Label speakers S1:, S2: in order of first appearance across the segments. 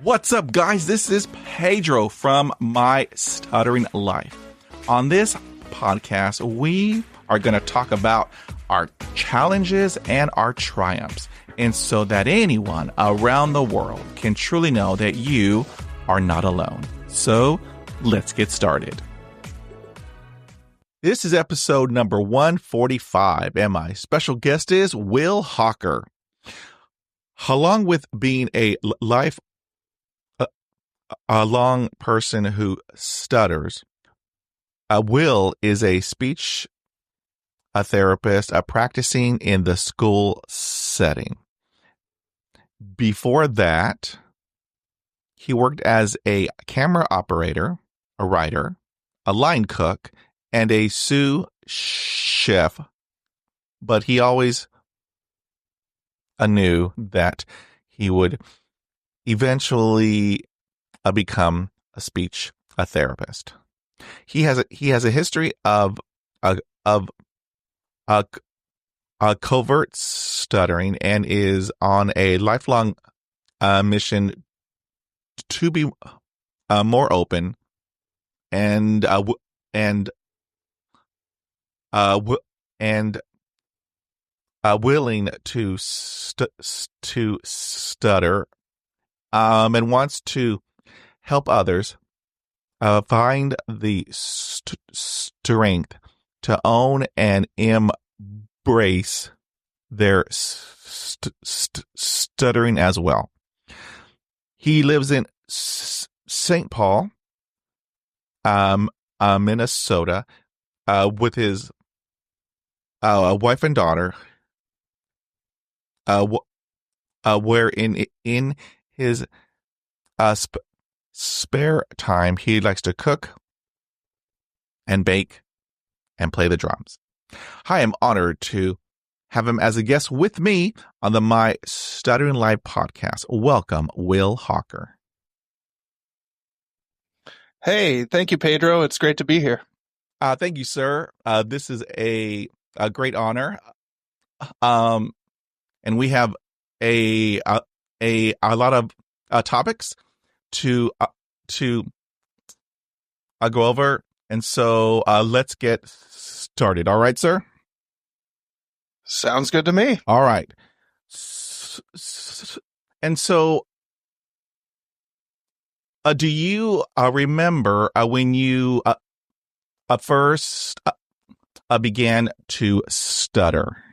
S1: What's up, guys? This is Pedro from My Stuttering Life. On this podcast, we are going to talk about our challenges and our triumphs, and so that anyone around the world can truly know that you are not alone. So, let's get started. This is episode number 145, and my special guest is Will Hocker. Along with being a long person who stutters, Will is a speech therapist practicing in the school setting. Before that, he worked as a camera operator, a writer, a line cook, and a sous chef, but he always knew that he would eventually become a speech therapist. He has a history of covert stuttering and is on a lifelong mission to be more open and willing to stutter, and wants to help others find the strength to own and embrace their stuttering as well. He lives in St. Paul, Minnesota, with his wife and daughter, where in his spare time he likes to cook and bake and play the drums. I am honored to have him as a guest with me on the My Stuttering Live podcast. Welcome, Will Hocker.
S2: Hey, thank you, Pedro. It's great to be here.
S1: Thank you, sir. This is a great honor. And we have a lot of topics to go over, and so let's get started. All right, sir?
S2: Sounds good to me.
S1: All right. And so, do you remember when you first began to stutter?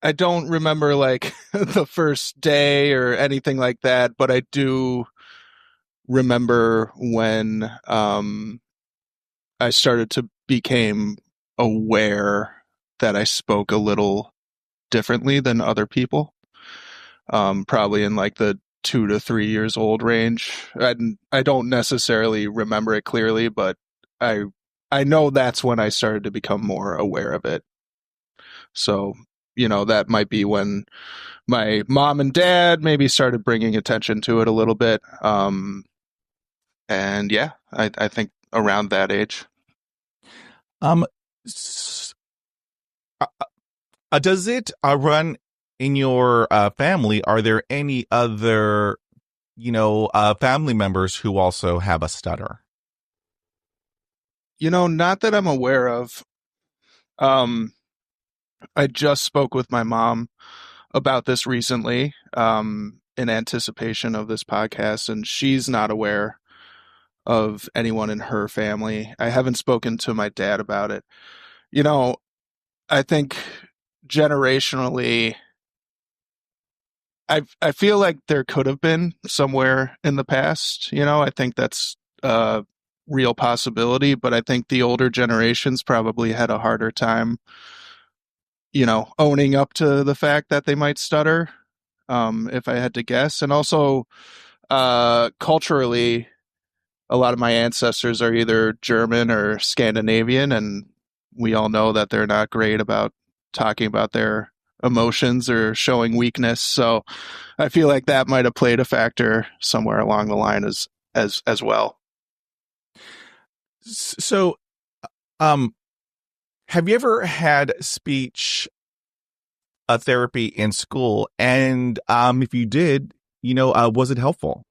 S2: I don't remember like the first day or anything like that, but I do remember when I started to become aware that I spoke a little differently than other people. Probably in like the 2 to 3 years old range. I don't necessarily remember it clearly, but I know that's when I started to become more aware of it. So, that might be when my mom and dad maybe started bringing attention to it a little bit. And yeah, I think around that age.
S1: Does it run in your family? Are there any other, family members who also have a stutter?
S2: Not that I'm aware of. I just spoke with my mom about this recently, in anticipation of this podcast, and she's not aware of anyone in her family. I haven't spoken to my dad about it. I think generationally, I feel like there could have been somewhere in the past. I think that's a real possibility, but I think the older generations probably had a harder time, owning up to the fact that they might stutter, if I had to guess. And also, culturally, a lot of my ancestors are either German or Scandinavian, and we all know that they're not great about talking about their emotions or showing weakness. So I feel like that might have played a factor somewhere along the line as well.
S1: So, have you ever had speech a therapy in school? And if you did, was it helpful?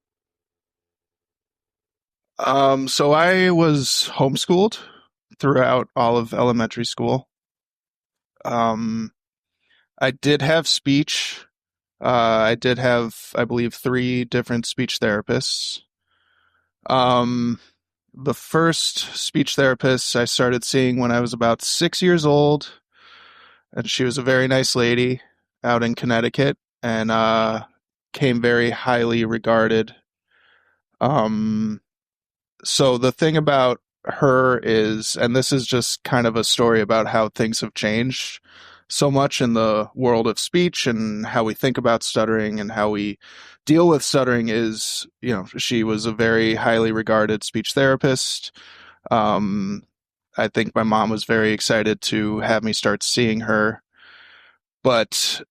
S2: So I was homeschooled throughout all of elementary school. I did have speech. I did have, I believe, 3 different speech therapists. The first speech therapist I started seeing when I was about 6 years old, and she was a very nice lady out in Connecticut, and came very highly regarded. So the thing about her is, and this is just kind of a story about how things have changed so much in the world of speech and how we think about stuttering and how we deal with stuttering is, she was a very highly regarded speech therapist. I think my mom was very excited to have me start seeing her, but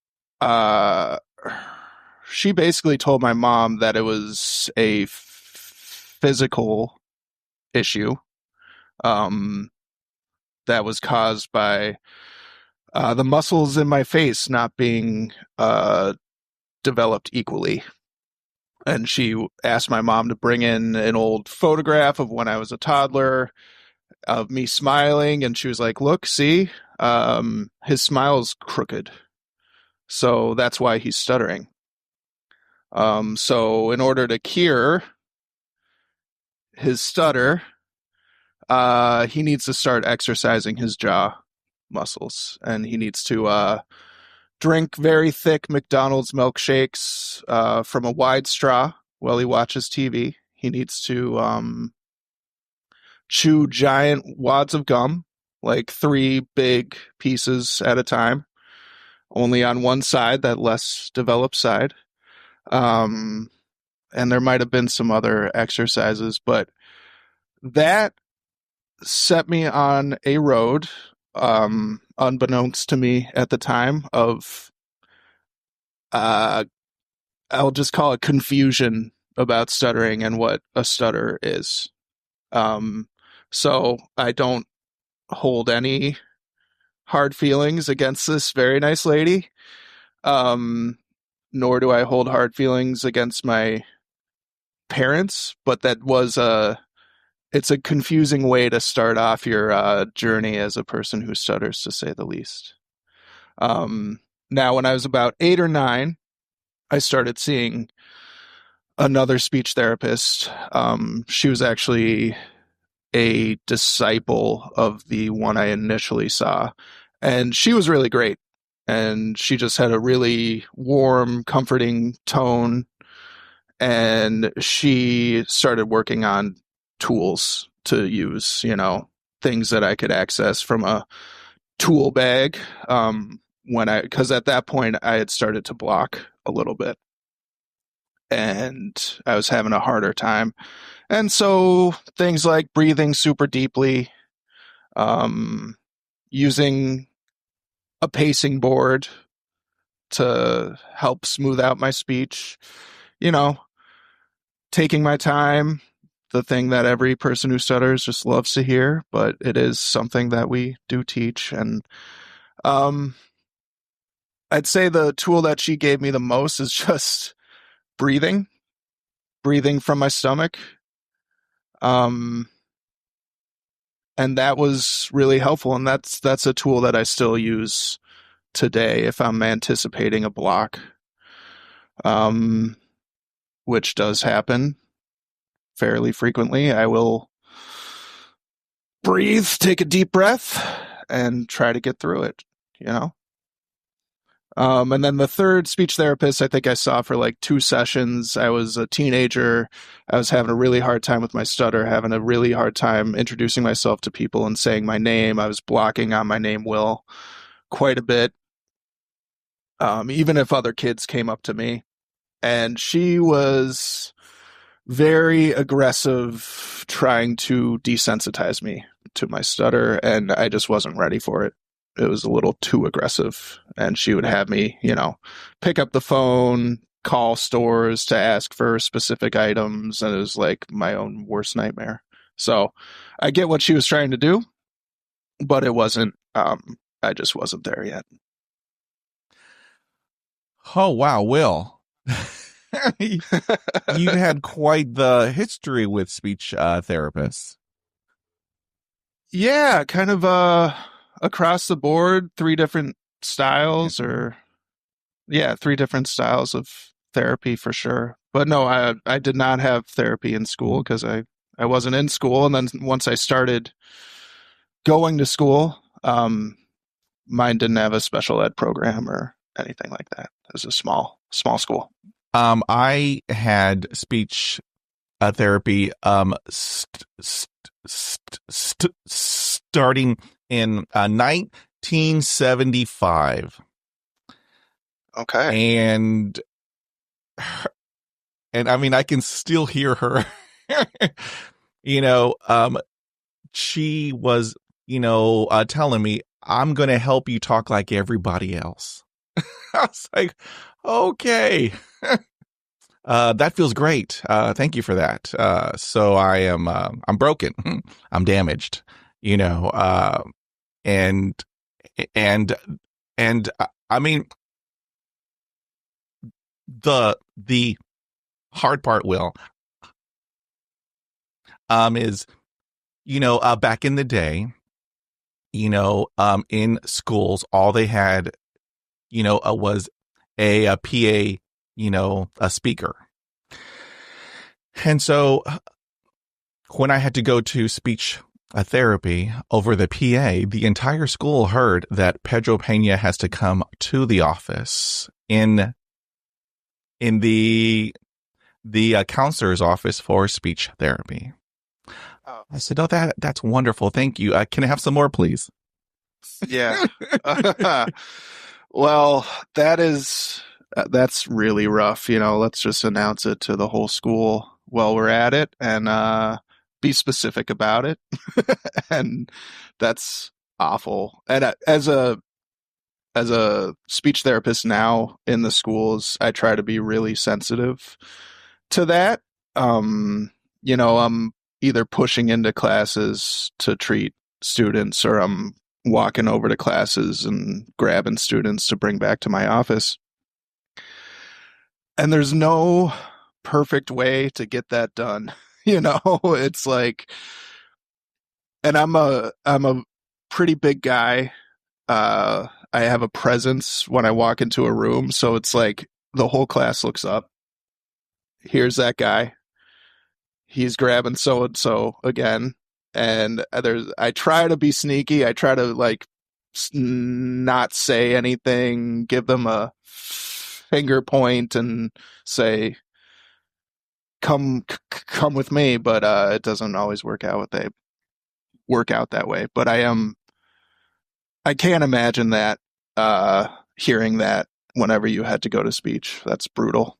S2: she basically told my mom that it was a physical issue that was caused by the muscles in my face not being developed equally. And she asked my mom to bring in an old photograph of when I was a toddler of me smiling, and she was like, look, see, his smile's crooked, so that's why he's stuttering. So in order to cure his stutter, he needs to start exercising his jaw muscles, and he needs to drink very thick McDonald's milkshakes from a wide straw while he watches TV. He needs to chew giant wads of gum, like 3 big pieces at a time, only on one side, that less developed side. And there might have been some other exercises, but that set me on a road, unbeknownst to me at the time, of I'll just call it confusion about stuttering and what a stutter is. So I don't hold any hard feelings against this very nice lady, nor do I hold hard feelings against my parents, but it's a confusing way to start off your journey as a person who stutters, to say the least. Now, when I was about 8 or 9, I started seeing another speech therapist. She was actually a disciple of the one I initially saw, and she was really great. And she just had a really warm, comforting tone, and she started working on tools to use, things that I could access from a tool bag. Because at that point I had started to block a little bit and I was having a harder time. And so things like breathing super deeply, using a pacing board to help smooth out my speech, taking my time, the thing that every person who stutters just loves to hear, but it is something that we do teach. And I'd say the tool that she gave me the most is just breathing from my stomach. And that was really helpful. And that's a tool that I still use today if I'm anticipating a block, which does happen fairly frequently. I will breathe, take a deep breath, and try to get through it, And then the third speech therapist I think I saw for like 2 sessions. I was a teenager. I was having a really hard time with my stutter, having a really hard time introducing myself to people and saying my name. I was blocking on my name, Will, quite a bit, even if other kids came up to me. And she was very aggressive, trying to desensitize me to my stutter, and I just wasn't ready for it. It was a little too aggressive, and she would have me, pick up the phone, call stores to ask for specific items, and it was like my own worst nightmare. So I get what she was trying to do, but it wasn't, I just wasn't there yet.
S1: Oh, wow, Will. You had quite the history with speech therapists.
S2: Yeah, kind of across the board, three different
S1: Yeah.
S2: styles or yeah, three different styles of therapy for sure. But no, I did not have therapy in school because I wasn't in school, and then once I started going to school, mine didn't have a special ed program or anything like that. It was a small school.
S1: I had speech therapy starting in 1975.
S2: Okay.
S1: And I mean, I can still hear her. you know, she was, telling me, I'm going to help you talk like everybody else. I was like, okay. That feels great. Thank you for that. So I'm broken. I'm damaged, you know, and, and, I mean, the hard part, Will, is, back in the day, in schools, all they had, was a PA, a speaker. And so when I had to go to speech therapy over the PA, the entire school heard that Pedro Pena has to come to the office in the counselor's office for speech therapy.
S2: Oh,
S1: I said, "Oh, that's wonderful. Thank you. Can I have some more, please?"
S2: yeah. Well, that's really rough. Let's just announce it to the whole school while we're at it and be specific about it. And that's awful. And as a speech therapist now in the schools, I try to be really sensitive to that. I'm either pushing into classes to treat students or I'm walking over to classes and grabbing students to bring back to my office. And there's no perfect way to get that done. It's like, and I'm a pretty big guy. I have a presence when I walk into a room, so it's like the whole class looks up. Here's that guy. He's grabbing so and so again, and I try to be sneaky. I try to like not say anything, give them a finger point, and say, "Come with me." But it doesn't always work out that way. But I can't imagine that hearing that whenever you had to go to speech. That's brutal.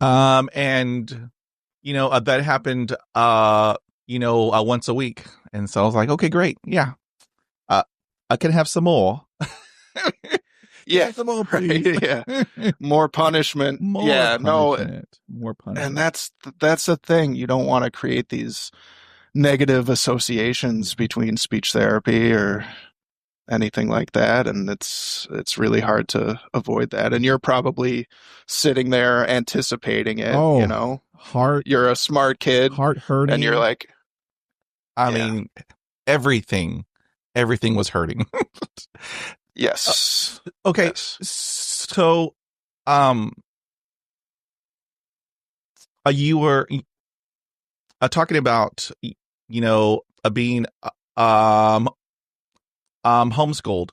S1: And that happened once a week, and so I was like, okay, great, yeah, I can have some more.
S2: Yeah,
S1: some more, please.
S2: right, yeah, more punishment.
S1: More
S2: Yeah,
S1: punishment. More punishment.
S2: and that's the thing. You don't want to create these negative associations between speech therapy or anything like that, and it's really hard to avoid that. And you're probably sitting there anticipating it.
S1: Heart.
S2: You're a smart kid,
S1: Heart hurting,
S2: and you're like,
S1: I mean, everything was hurting.
S2: yes.
S1: Okay,
S2: Yes.
S1: so you were talking about being homeschooled,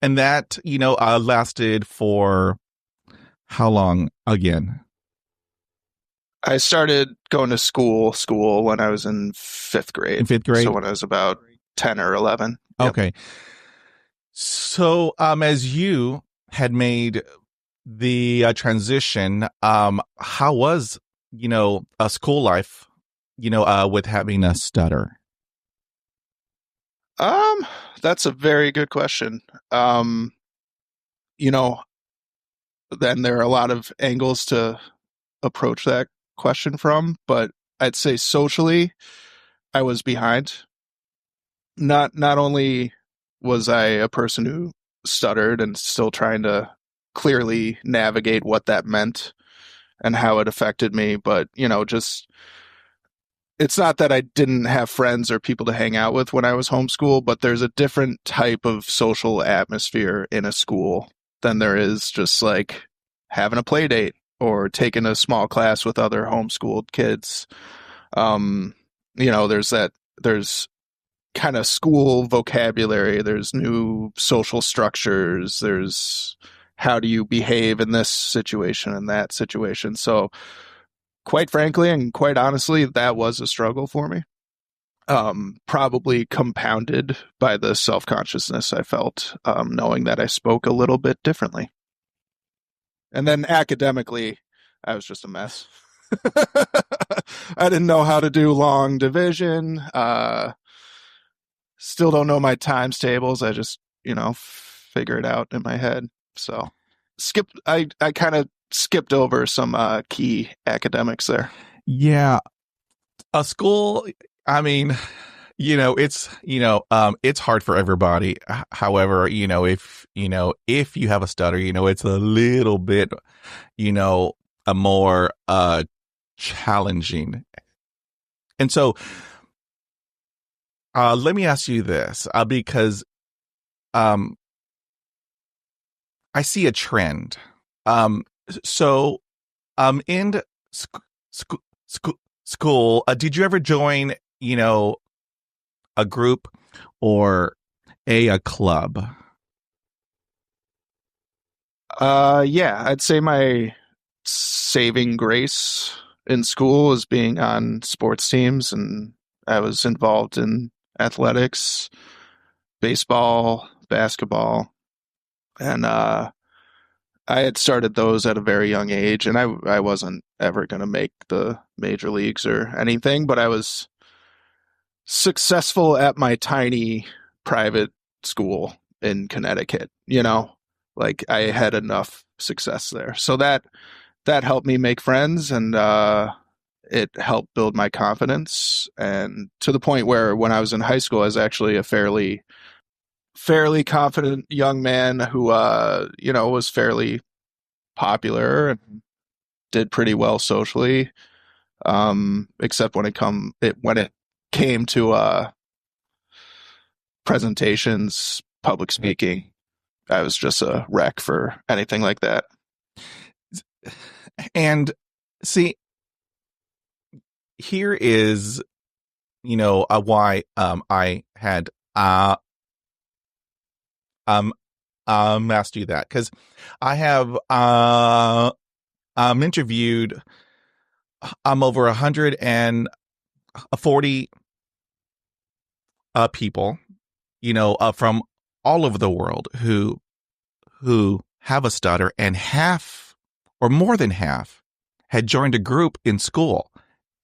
S1: and that lasted for how long again?
S2: I started going to school when I was in fifth grade.
S1: In fifth grade,
S2: so when I was about 10 or 11. Yep.
S1: Okay. So, as you had made the transition, how was a school life, with having a stutter?
S2: That's a very good question. Then there are a lot of angles to approach that question from, but I'd say socially, I was behind. Not only was I a person who stuttered and still trying to clearly navigate what that meant and how it affected me. But, just it's not that I didn't have friends or people to hang out with when I was homeschooled, but there's a different type of social atmosphere in a school than there is just like having a play date or taking a small class with other homeschooled kids. There's kind of school vocabulary, there's new social structures, there's how do you behave in this situation and that situation. So quite frankly and quite honestly, that was a struggle for me. Probably compounded by the self-consciousness I felt, knowing that I spoke a little bit differently. And then academically, I was just a mess. I didn't know how to do long division. Still don't know my times tables. I just, figure it out in my head. So I kind of skipped over some key academics there.
S1: Yeah. A school, I mean, it's hard for everybody. However, if you have a stutter, it's a little bit, a more challenging. And so let me ask you this, because I see a trend. In school, did you ever join, a group or a club?
S2: Yeah, I'd say my saving grace in school was being on sports teams, and I was involved in athletics, baseball, basketball, and I had started those at a very young age, and I wasn't ever going to make the major leagues or anything, but I was successful at my tiny private school in Connecticut, like I had enough success there. So that helped me make friends, and it helped build my confidence, and to the point where when I was in high school, I was actually a fairly confident young man who, was fairly popular and did pretty well socially. Except when it came to presentations, public speaking, I was just a wreck for anything like that.
S1: And see, here is, why I had asked you that, because I have interviewed over 140 people, from all over the world who have a stutter, and half or more than half had joined a group in school,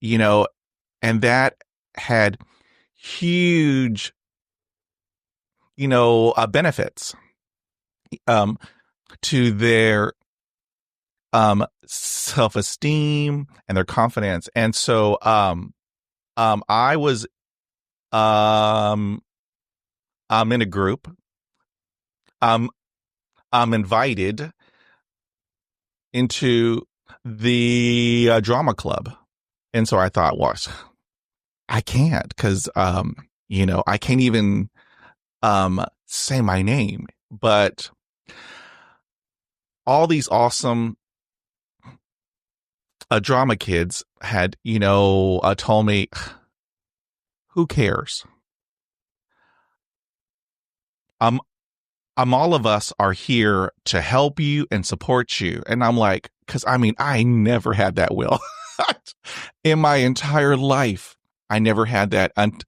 S1: and that had huge, benefits to their self-esteem and their confidence. And so I was I'm in a group. I'm invited into the drama club. And so I thought, well, I can't, because I can't even say my name. But all these awesome drama kids had, told me, who cares? All of us are here to help you and support you. And I'm like, because I never had that, Will. In my entire life, I never had that. And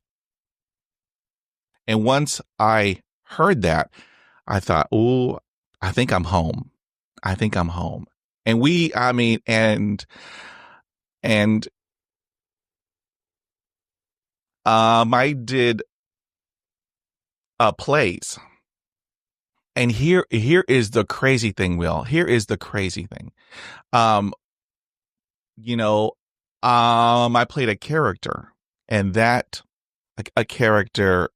S1: once I heard that, I thought, oh, I think I'm home. I think I'm home. And I did plays. And here is the crazy thing, Will. Here is the crazy thing. I played a character, and that a character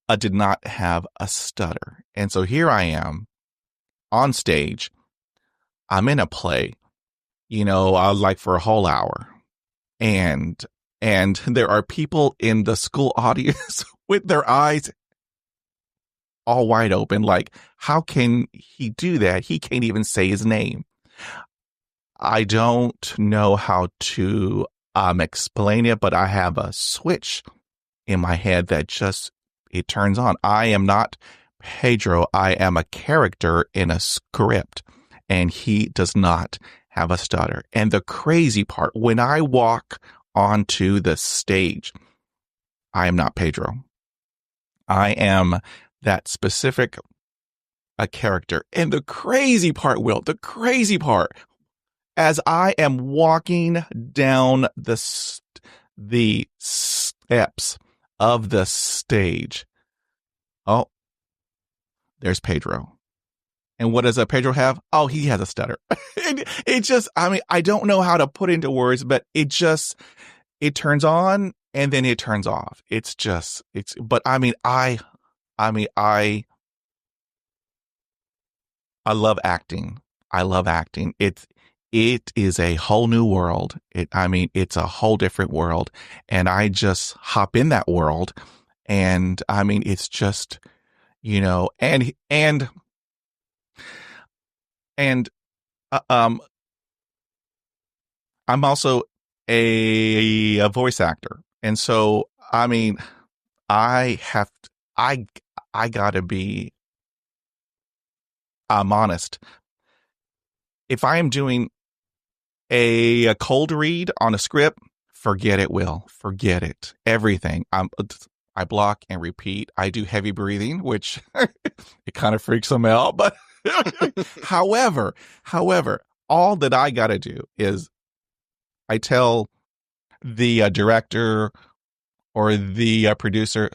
S1: did not have a stutter. And so here I am on stage. I'm in a play, like for a whole hour. And there are people in the school audience with their eyes all wide open. Like, how can he do that? He can't even say his name. I don't know how to explain it, but I have a switch in my head that it turns on. I am not Pedro. I am a character in a script, and he does not have a stutter. And the crazy part, when I walk onto the stage, I am not Pedro. I am that specific a character. And the crazy part, Will, the crazy part, as I am walking down the steps of the stage, oh, there's Pedro. And what does a Pedro have? Oh, he has a stutter. It just, I don't know how to put into words, but it turns on and then it turns off. But I love acting. I love acting. It is a whole new world. It's a whole different world. And I just hop in that world. And it's just, and I'm also a voice actor. And so, I gotta be, I'm honest. If I am doing a cold read on a script, forget it, Will. Forget it. Everything. I block and repeat. I do heavy breathing, which it kind of freaks them out. But however, all that I got to do is I tell the director or the producer,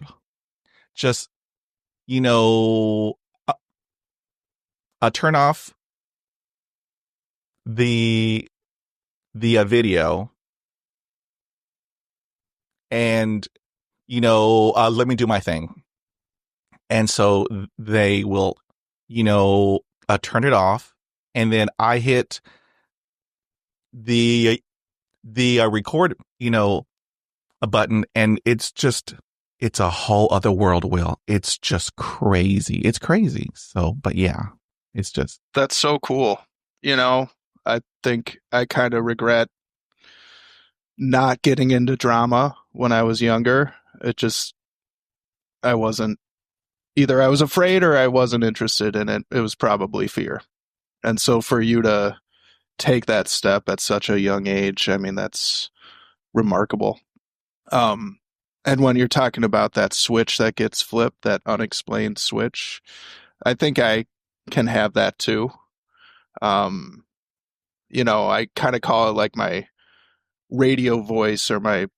S1: just, turn off the video and, let me do my thing. And so they will, turn it off. And then I hit the record, a button, and it's a whole other world, Will. It's just crazy. It's crazy. So, but yeah,
S2: that's so cool. I think I kind of regret not getting into drama when I was younger. I wasn't, either I was afraid or I wasn't interested in it. It was probably fear. And so for you to take that step at such a young age, that's remarkable. And when you're talking about that switch that gets flipped, that unexplained switch, I think I can have that too. I kind of call it like my radio voice or my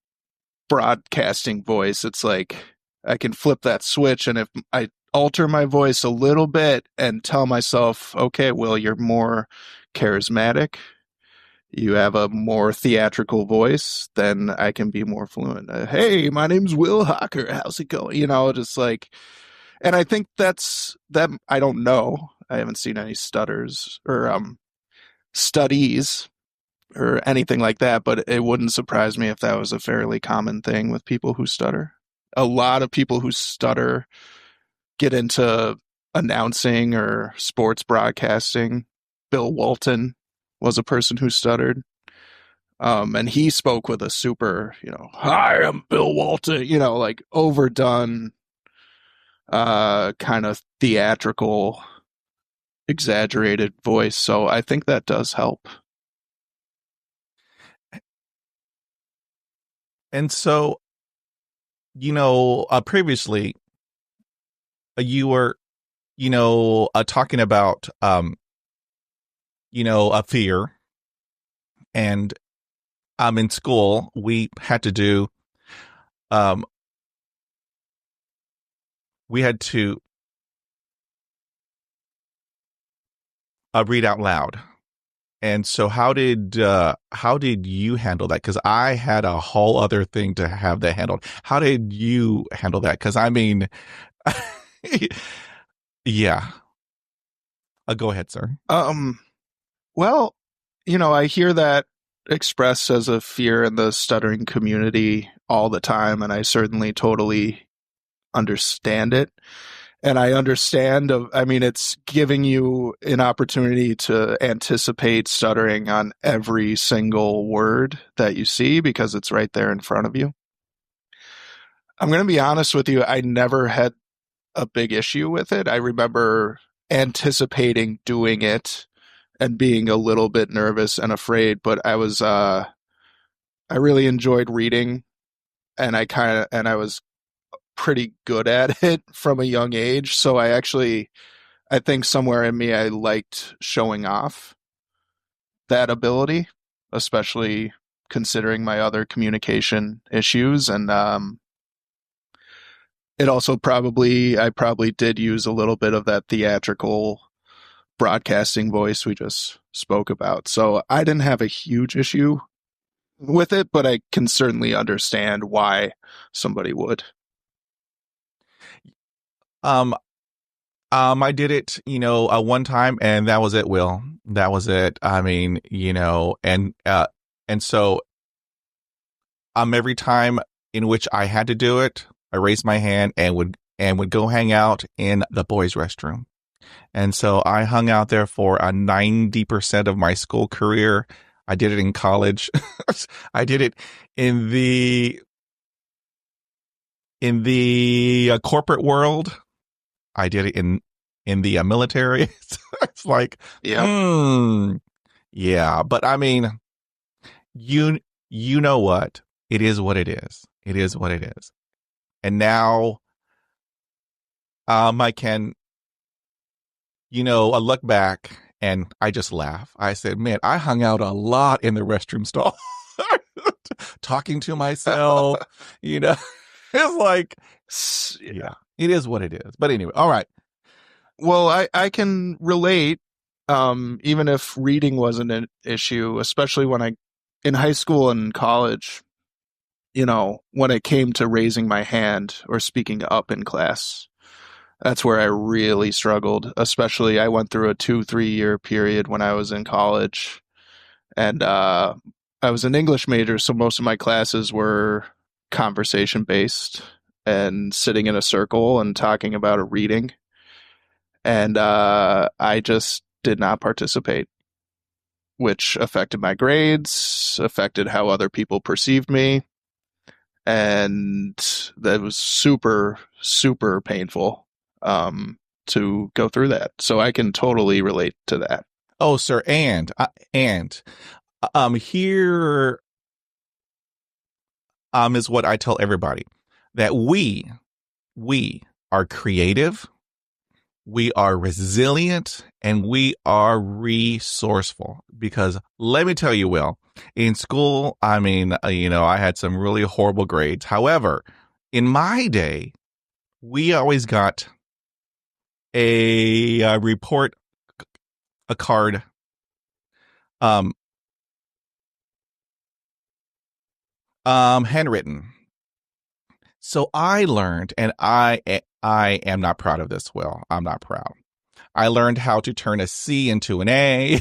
S2: broadcasting voice. It's like I can flip that switch, and if I alter my voice a little bit and tell myself, okay, Will, you're more charismatic, you have a more theatrical voice, then I can be more fluent. Hey, my name's Will Hocker. How's it going? Just like, and I think that's that. I don't know. I haven't seen any stutters or studies or anything like that, but it wouldn't surprise me if that was a fairly common thing with people who stutter. A lot of people who stutter get into announcing or sports broadcasting. Bill Walton was a person who stuttered. And he spoke with a super, hi, I'm Bill Walton, like overdone, kind of theatrical, exaggerated voice. So I think that does help.
S1: And so, previously you were, talking about, a fear. And in school, we had to do, read out loud. And so how did you handle that? Because I had a whole other thing to have that handled. How did you handle that? Because Yeah. Go ahead, sir.
S2: Well, I hear that expressed as a fear in the stuttering community all the time, and I certainly totally understand it. And I understand it's giving you an opportunity to anticipate stuttering on every single word that you see because it's right there in front of you. I'm going to be honest with you, I never had a big issue with it. I remember anticipating doing it and being a little bit nervous and afraid, but I really enjoyed reading, and I was pretty good at it from a young age. So I think somewhere in me, I liked showing off that ability, especially considering my other communication issues. And I probably did use a little bit of that theatrical broadcasting voice we just spoke about. So I didn't have a huge issue with it, but I can certainly understand why somebody would.
S1: Um, I did it, one time, and that was it, Will. That was it. I mean, and so every time in which I had to do it, I raised my hand and would go hang out in the boys' restroom. And so I hung out there for 90% of my school career. I did it in college. I did it in the corporate world. I did it in the military. It's like,
S2: Yeah.
S1: Yeah. But I mean, you know what? It is what it is. It is what it is. And now, I can, I look back and I just laugh. I said, man, I hung out a lot in the restroom stall, talking to myself. It's like, yeah, it is what it is. But anyway, all right.
S2: Well, I can relate, even if reading wasn't an issue, especially in high school and college, when it came to raising my hand or speaking up in class, that's where I really struggled. Especially, I went through a 2-3 year period when I was in college, and I was an English major, so most of my classes were conversation based and sitting in a circle and talking about a reading. And I just did not participate, which affected my grades, affected how other people perceived me, and that was super, super painful to go through that. So I can totally relate to that.
S1: Oh, sir, and here is what I tell everybody, that we are creative, we are resilient, and we are resourceful. Because let me tell you, Will, in school, I mean, I had some really horrible grades. However, in my day, we always got a report, a card, handwritten. So I learned, and I am not proud of this, Will. I'm not proud. I learned how to turn a C into an A.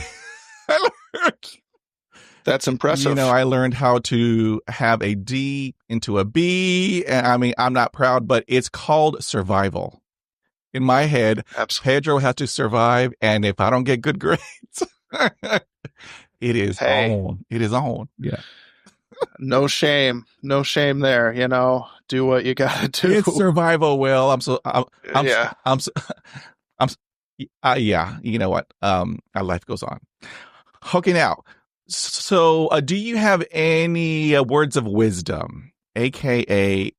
S2: That's impressive.
S1: I learned how to have a D into a B. And I mean, I'm not proud, but it's called survival. In my head,
S2: Absolutely.
S1: Pedro has to survive, and if I don't get good grades, it is on. It is on. Yeah.
S2: No shame there. Do what you gotta do.
S1: It's survival, Will.
S2: Yeah.
S1: Yeah. You know what? Our life goes on. Okay, now. So, do you have any words of wisdom, aka,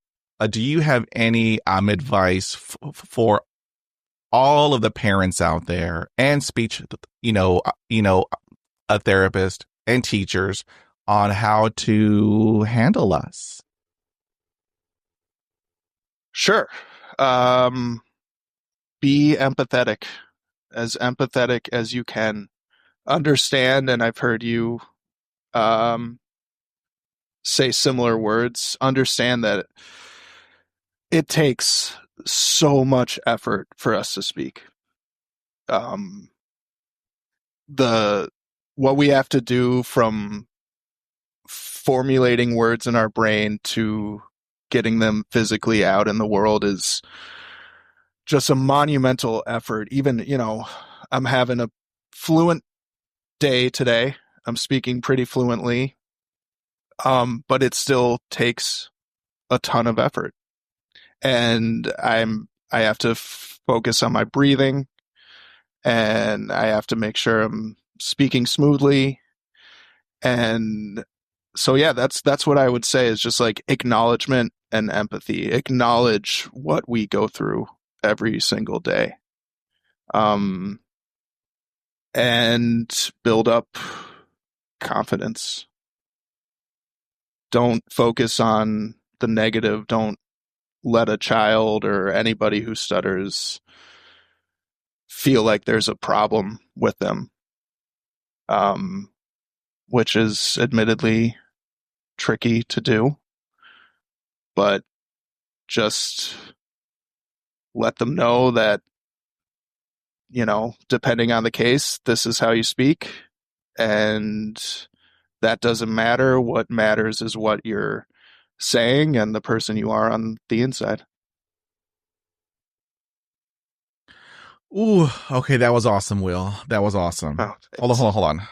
S1: do you have any advice for all of the parents out there and speech, a therapist and teachers on how to handle us?
S2: Sure. Be empathetic as you can. Understand, and I've heard you say similar words. Understand that it takes so much effort for us to speak. What we have to do from formulating words in our brain to getting them physically out in the world is just a monumental effort. Even, I'm having a fluent day today. I'm speaking pretty fluently. But it still takes a ton of effort. And I have to focus on my breathing, and I have to make sure I'm speaking smoothly. And so, yeah, that's what I would say is just like acknowledgement and empathy. Acknowledge what we go through every single day. And build up confidence. Don't focus on the negative. Don't let a child or anybody who stutters feel like there's a problem with them, which is admittedly tricky to do, but just let them know that, depending on the case, this is how you speak, and that doesn't matter. What matters is what you're saying and the person you are on the inside.
S1: Ooh, okay, that was awesome, Will. That was awesome.
S2: Oh,
S1: Hold on.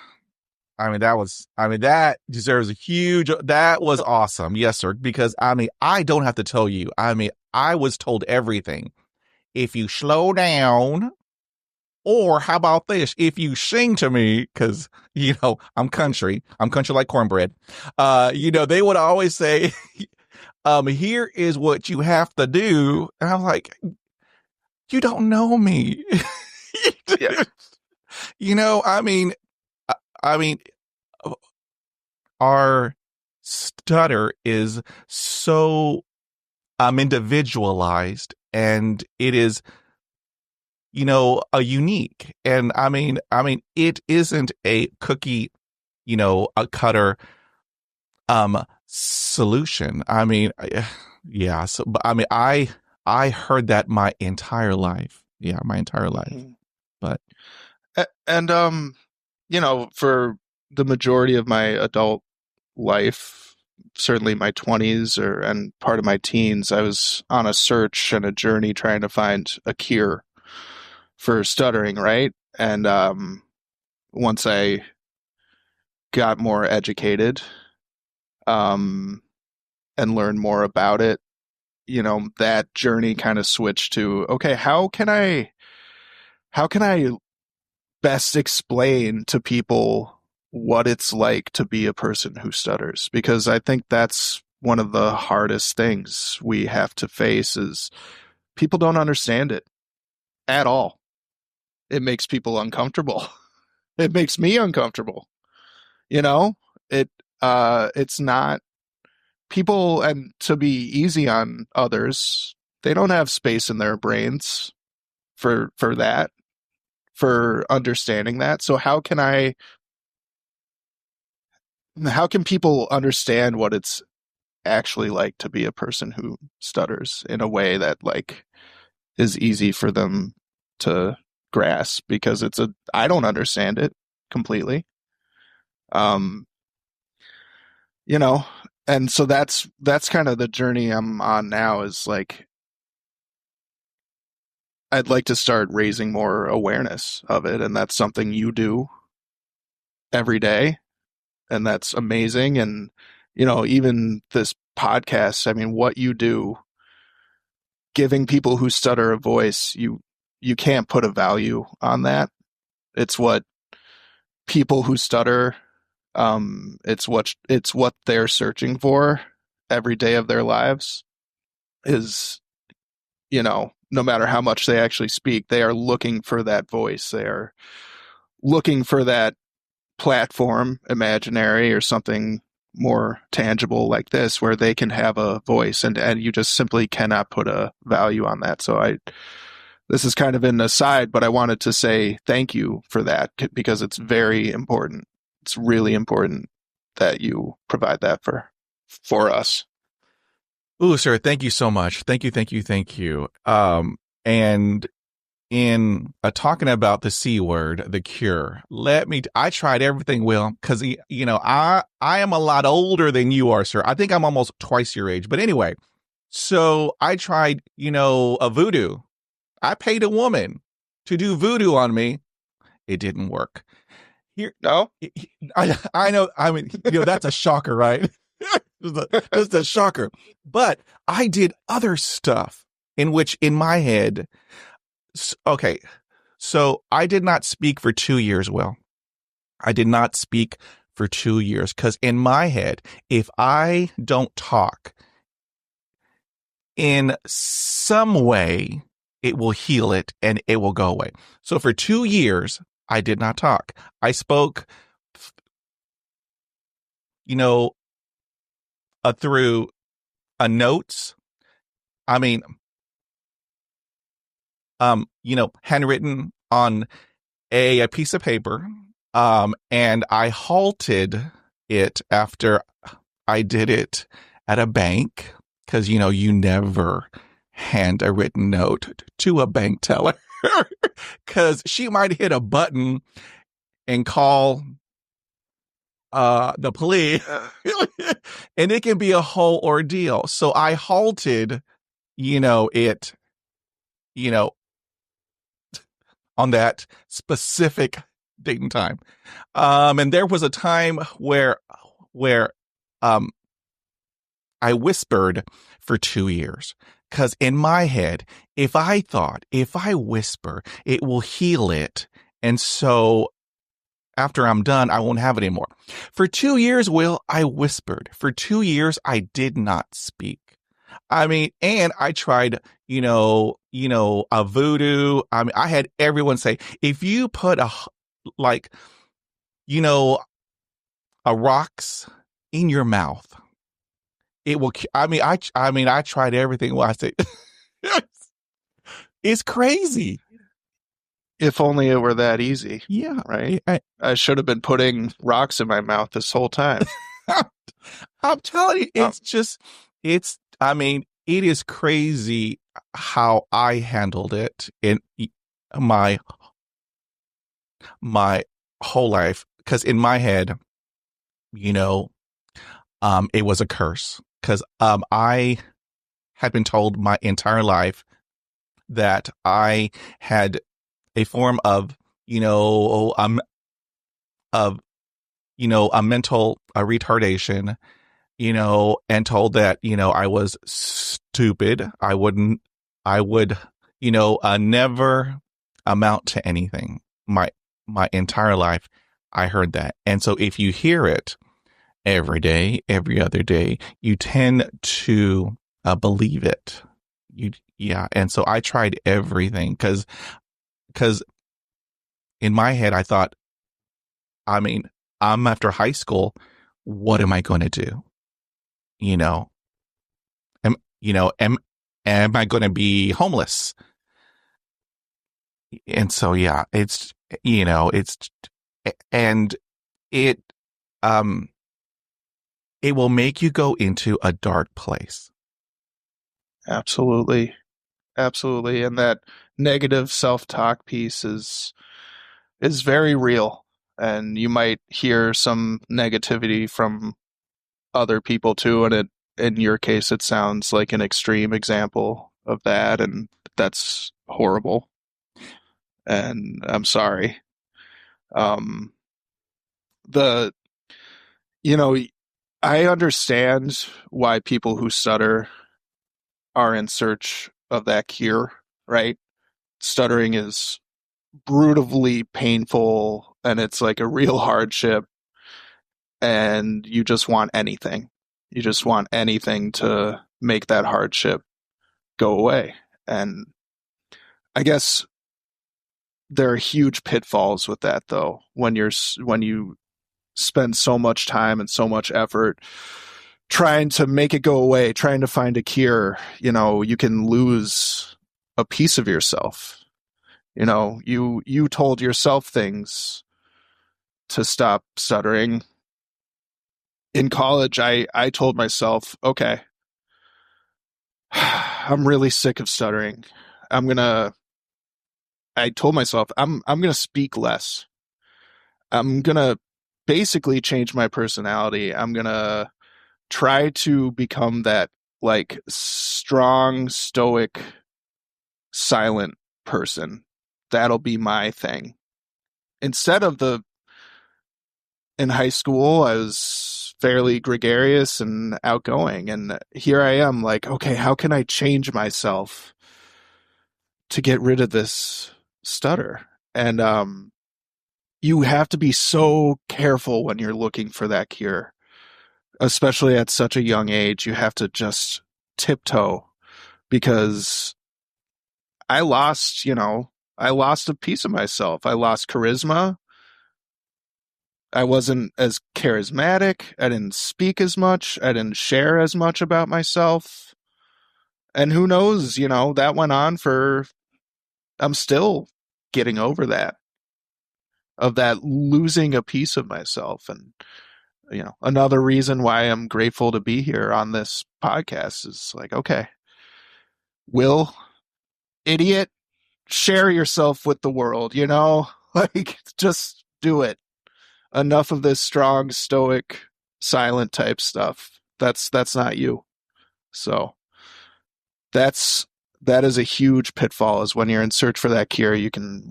S1: That deserves that was awesome. Yes, sir. Because, I don't have to tell you. I was told everything. If you slow down, or how about this? If you sing to me, because, I'm country like cornbread. They would always say, here is what you have to do. And I'm like, you don't know me.
S2: Yeah.
S1: Our stutter is so individualized, and it is, a unique. And it isn't a cookie, a cutter solution. Yeah. So, but I heard that my entire life. Yeah, my entire life. But
S2: and for the majority of my adult life, certainly my 20s and part of my teens, I was on a search and a journey trying to find a cure for stuttering, right? And once I got more educated and learned more about it, that journey kind of switched to, okay, how can I best explain to people what it's like to be a person who stutters? Because I think that's one of the hardest things we have to face is people don't understand it at all. It makes people uncomfortable. It makes me uncomfortable. It's not people, and to be easy on others, they don't have space in their brains for that, for understanding that. So how can people understand what it's actually like to be a person who stutters in a way that like is easy for them to grasp? Because I don't understand it completely. And so that's kind of the journey I'm on now, is like I'd like to start raising more awareness of it, and that's something you do every day, and that's amazing. And even this podcast, what you do, giving people who stutter a voice, you can't put a value on that. It's what people who stutter, it's what they're searching for every day of their lives, is, no matter how much they actually speak, they are looking for that voice. They are looking for that platform, imaginary or something more tangible like this, where they can have a voice, and you just simply cannot put a value on that. So this is kind of an aside, but I wanted to say thank you for that, because it's very important. It's really important that you provide that for us.
S1: Ooh, sir, thank you so much. Thank you, thank you, thank you. And in talking about the C word, the cure, I tried everything, Will, because, I am a lot older than you are, sir. I think I'm almost twice your age. But anyway, so I tried, a voodoo. I paid a woman to do voodoo on me. It didn't work. Here,
S2: No?
S1: I know. I mean, that's a shocker, right? Just a shocker. But I did other stuff in which, in my head, okay, so I did not speak for 2 years, Will. I did not speak for 2 years because in my head, if I don't talk in some way, it will heal it and it will go away. So for 2 years, I did not talk. I spoke, through notes. I mean, handwritten on a piece of paper. And I halted it after I did it at a bank because, you never hand a written note to a bank teller because she might hit a button and call the police and it can be a whole ordeal. So I halted, it, you know, on that specific date and time. And there was a time where I whispered for 2 years. Because in my head, if I whisper, it will heal it. And so after I'm done, I won't have it anymore. For 2 years, Will, I whispered. For 2 years, I did not speak. I mean, and I tried, a voodoo. I mean, I had everyone say, if you put a rocks in your mouth, it will. I tried everything. Well, I said, it's crazy.
S2: If only it were that easy.
S1: Yeah.
S2: Right. I should have been putting rocks in my mouth this whole time.
S1: I'm telling you, it is crazy how I handled it in my whole life. Because in my head, it was a curse. Because I had been told my entire life that I had a form of, a mental retardation, and told that, I was stupid. I would, never amount to anything. My entire life, I heard that. And so if you hear it every day, every other day, you tend to believe it. And so I tried everything because in my head, I thought, I'm after high school. What am I going to do? Am I going to be homeless? And so, yeah, and it will make you go into a dark place.
S2: Absolutely. Absolutely. And that negative self-talk piece is very real. And you might hear some negativity from other people too. And in your case, it sounds like an extreme example of that. And that's horrible. And I'm sorry. I understand why people who stutter are in search of that cure, right? Stuttering is brutally painful and it's like a real hardship, and you just want anything. You just want anything to make that hardship go away. And I guess there are huge pitfalls with that, though, when you spend so much time and so much effort trying to make it go away, trying to find a cure. You can lose a piece of yourself. You told yourself things to stop stuttering. In college, I told myself, okay, I'm really sick of stuttering. I told myself I'm gonna speak less. I'm gonna basically change my personality. I'm gonna try to become that like strong, stoic, silent person. That'll be my thing. Instead of in high school, I was fairly gregarious and outgoing. And here I am, like, okay, how can I change myself to get rid of this stutter? And you have to be so careful when you're looking for that cure, especially at such a young age. You have to just tiptoe because I lost a piece of myself. I lost charisma. I wasn't as charismatic. I didn't speak as much. I didn't share as much about myself. And who knows, that went on I'm still getting over that, of that losing a piece of myself. And, another reason why I'm grateful to be here on this podcast is like, okay, Will, idiot, share yourself with the world, like just do it. Enough of this strong, stoic, silent type stuff. That's not you. So that is a huge pitfall, is when you're in search for that cure, you can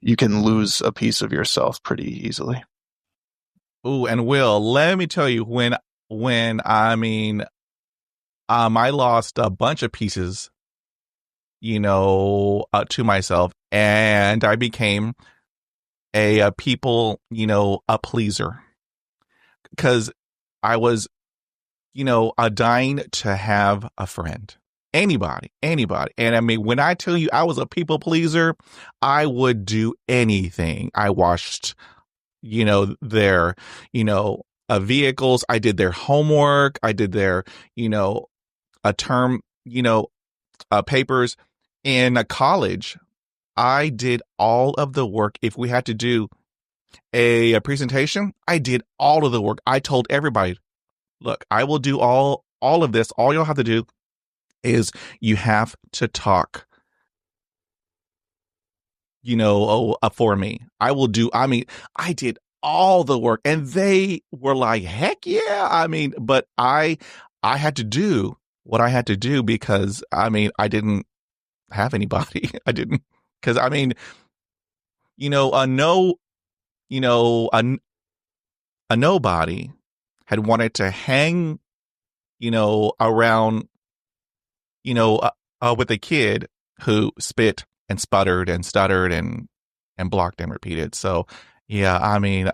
S2: lose a piece of yourself pretty easily.
S1: Ooh, and Will, let me tell you, I lost a bunch of pieces, to myself, and I became a people, a pleaser, because I was, dying to have a friend. Anybody. And I mean, when I tell you I was a people pleaser, I would do anything. I washed, their, vehicles. I did their homework. I did their, a term, papers. In college, I did all of the work. If we had to do a presentation, I did all of the work. I told everybody, look, I will do all of this. All you'll have to do is you have to talk, for me. I did all the work, and they were like, heck yeah. But I had to do what I had to do because, I didn't have anybody. I didn't, because, no, a nobody had wanted to hang, around, with a kid who spit and sputtered and stuttered and blocked and repeated. So, yeah, and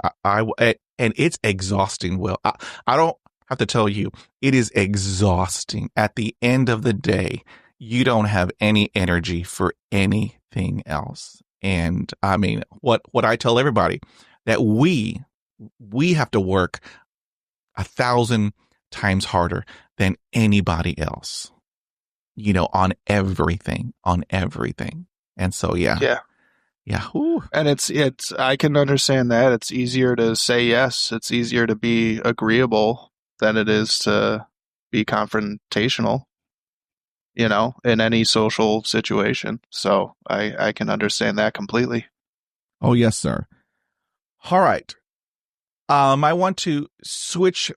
S1: it's exhausting, Will. I don't have to tell you, it is exhausting. At the end of the day, you don't have any energy for anything else. And what I tell everybody, that we have to work 1,000 times harder than anybody else, on everything. And so, yeah. Yeah. Whew.
S2: And I can understand that. It's easier to say yes. It's easier to be agreeable than it is to be confrontational, in any social situation. So I can understand that completely.
S1: Oh, yes, sir. All right. I want to switch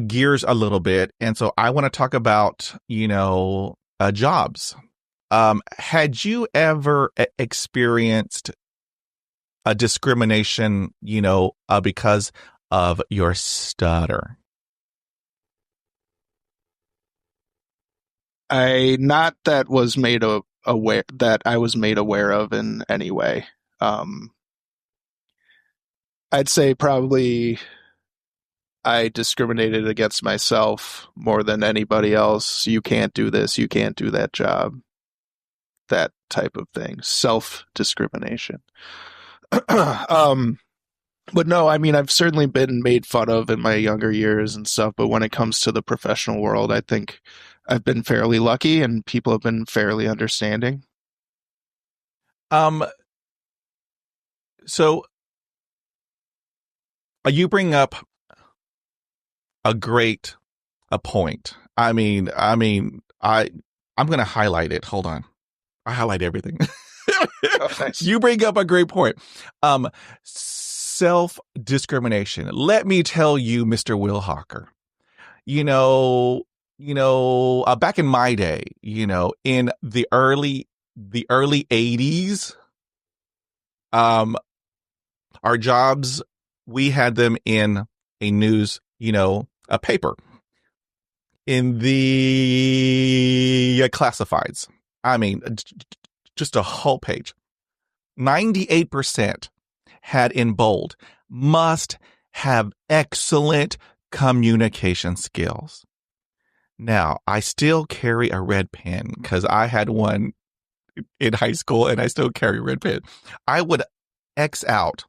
S1: gears a little bit. And so I want to talk about, jobs. Had you ever experienced a discrimination, because of your stutter?
S2: Not that was made aware that I was made aware of in any way. I'd say probably I discriminated against myself more than anybody else. You can't do this. You can't do that job. That type of thing. Self-discrimination. But no, I've certainly been made fun of in my younger years and stuff. But when it comes to the professional world, I think I've been fairly lucky and people have been fairly understanding.
S1: So you bring up a point. I'm going to highlight it. Hold on. I highlight everything.
S2: Oh, nice.
S1: You bring up a great point. Self-discrimination. Let me tell you, Mr. Will Hocker, back in my day, in the early 80s, our jobs, we had them in a news, a paper in the classifieds. I mean, just a whole page. 98% had in bold, must have excellent communication skills. Now, I still carry a red pen because I had one in high school and I still carry a red pen. I would X out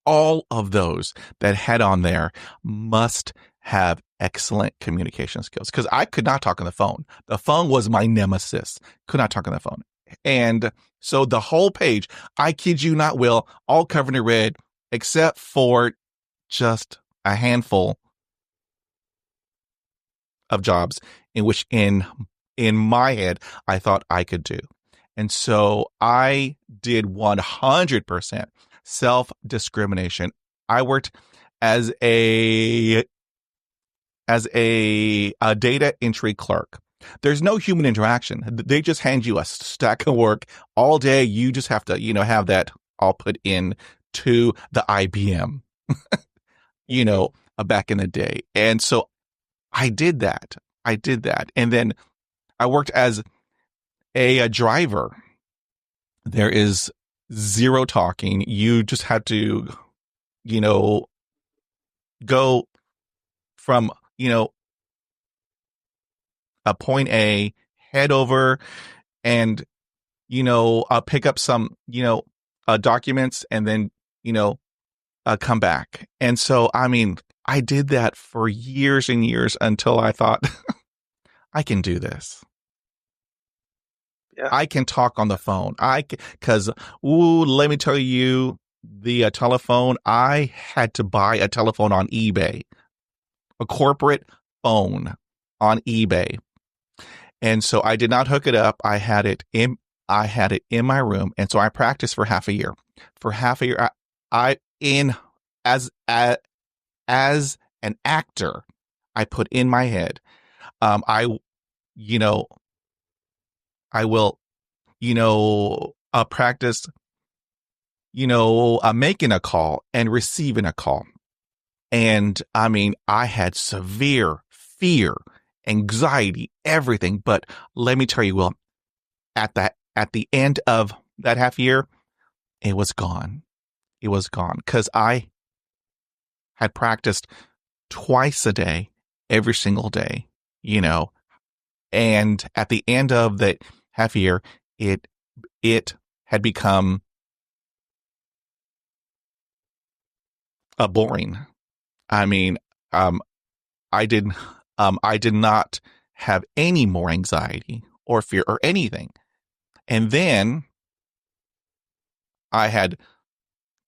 S1: all of those that had on there must have excellent communication skills because I could not talk on the phone. The phone was my nemesis. Could not talk on the phone. And so the whole page, I kid you not, Will, all covered in red, except for just a handful of jobs in which in my head, I thought I could do. And so I did 100% self-discrimination. I worked as a data entry clerk. There's no human interaction. They just hand you a stack of work all day. You just have to, have that all put in to the IBM, back in the day. And so I did that. And then I worked as a driver. There is zero talking. You just had to, go from, a point A, head over and, pick up some, documents and then, come back. And so, I mean, I did that for years and years until I thought I can do this.
S2: Yeah.
S1: I can talk on the phone. Let me tell you, the telephone, I had to buy a telephone on eBay, a corporate phone on eBay. And so I did not hook it up. I had it in my room. And so I practiced for half a year. For half a year, as an actor, I put in my head, I will, practice, making a call and receiving a call. And I mean, I had severe fear, anxiety, everything. But let me tell you, Will, at the end of that half year, it was gone. It was gone because I had practiced twice a day, every single day, and at the end of that half year, it had become boring. I mean, I did not have any more anxiety or fear or anything. And then I had,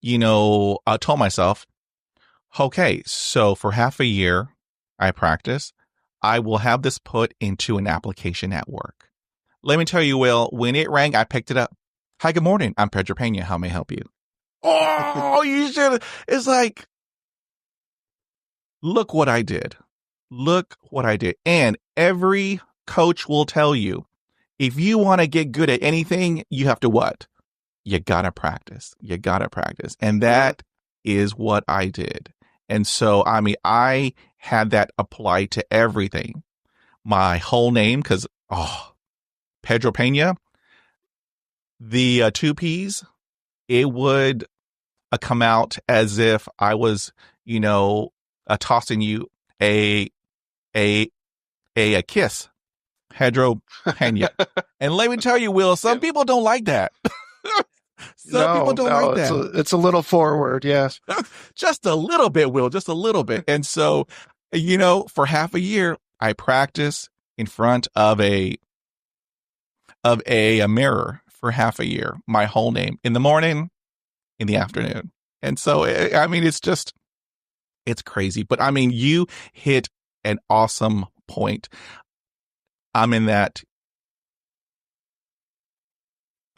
S1: told myself, okay, so for half a year, I practice. I will have this put into an application at work. Let me tell you, Will, when it rang, I picked it up. Hi, good morning. I'm Pedro Pena. How may I help you? Oh, you should. It's like, look what I did. Look what I did. And every coach will tell you, if you want to get good at anything, you have to what? You got to practice. You got to practice. And that is what I did. And so, I mean, I had that apply to everything. My whole name, because, Pedro Pena, the two P's, it would come out as if I was, tossing you a kiss. Pedro Pena. And let me tell you, Will, some people don't like that. People don't like that.
S2: It's a little forward, yes.
S1: Just a little bit, Will, just a little bit. And so, for half a year, I practiced in front of a mirror for half a year, my whole name, in the morning, in the afternoon. And so, I mean, it's crazy. But I mean, you hit an awesome point. I'm in that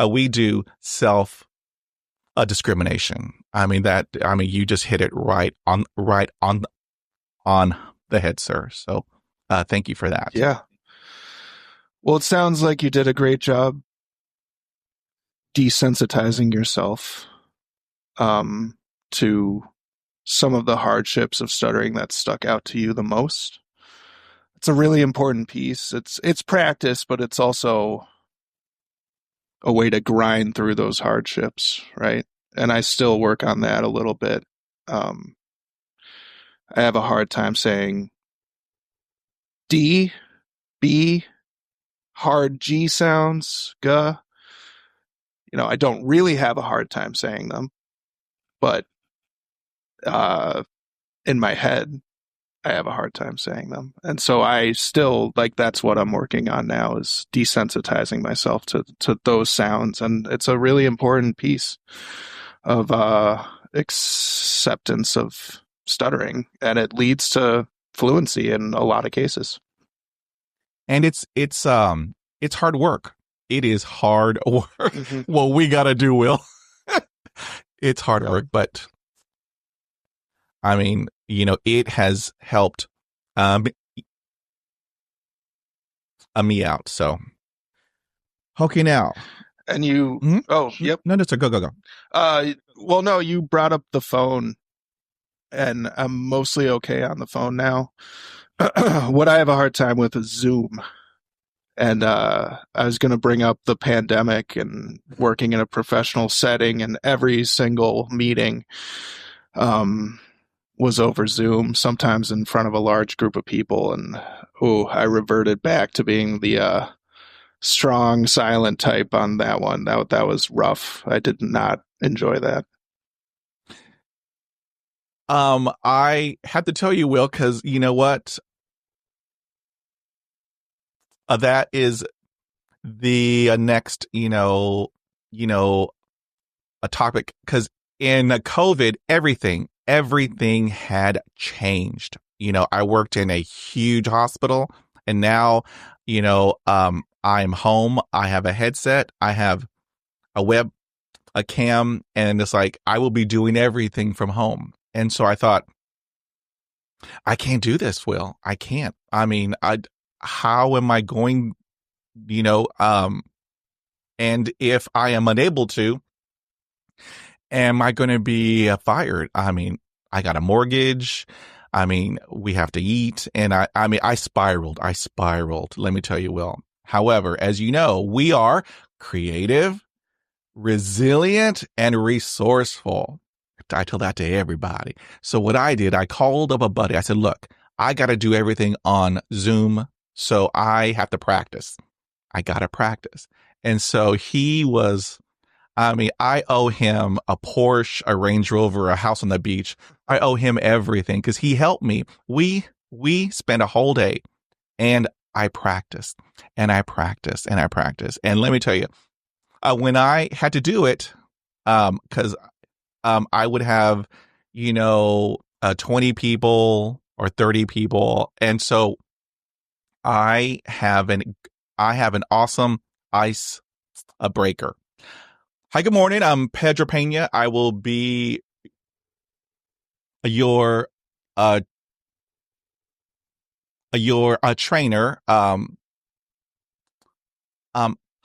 S1: we do self discrimination. You just hit it right on the head, sir. So thank you for that.
S2: Yeah. Well, it sounds like you did a great job desensitizing yourself to some of the hardships of stuttering that stuck out to you the most. It's a really important piece. It's practice, but it's also a way to grind through those hardships, right? And I still work on that a little bit. I have a hard time saying D, B, hard G sounds, G. I don't really have a hard time saying them, but in my head, I have a hard time saying them. And so I still, that's what I'm working on now, is desensitizing myself to those sounds. And it's a really important piece of acceptance of stuttering, and it leads to fluency in a lot of cases.
S1: And it's hard work. It is hard work. Mm-hmm. Well, we got to do, Will. It's hard work, but it has helped me out. So, okay, now.
S2: And you,
S1: mm-hmm.
S2: Oh, yep.
S1: No, go.
S2: Well, no, you brought up the phone, and I'm mostly okay on the phone now. What I have a hard time with is Zoom. And I was going to bring up the pandemic and working in a professional setting, and every single meeting was over Zoom, sometimes in front of a large group of people. And I reverted back to being the strong, silent type on that one. That was rough. I did not enjoy that.
S1: I have to tell you, Will, because you know what? That is the next, a topic, because in COVID, everything had changed. I worked in a huge hospital, and now, I'm home. I have a headset. I have a cam, and it's like I will be doing everything from home. And so I thought, I can't do this, Will. I can't. How am I going, and if I am unable to, am I going to be fired? I got a mortgage. We have to eat. And I spiraled. Let me tell you, Will. However, as you know, we are creative, resilient, and resourceful. I tell that to everybody. So what I did, I called up a buddy. I said, look, I got to do everything on Zoom. So I have to practice. I got to practice. And so he was, I owe him a Porsche, a Range Rover, a house on the beach. I owe him everything because he helped me. We spent a whole day, and I practiced and I practiced and I practiced. And let me tell you, when I had to do it, because I would have, 20 people or 30 people. And so I have an awesome ice breaker. Hi, good morning. I'm Pedro Pena. I will be your trainer.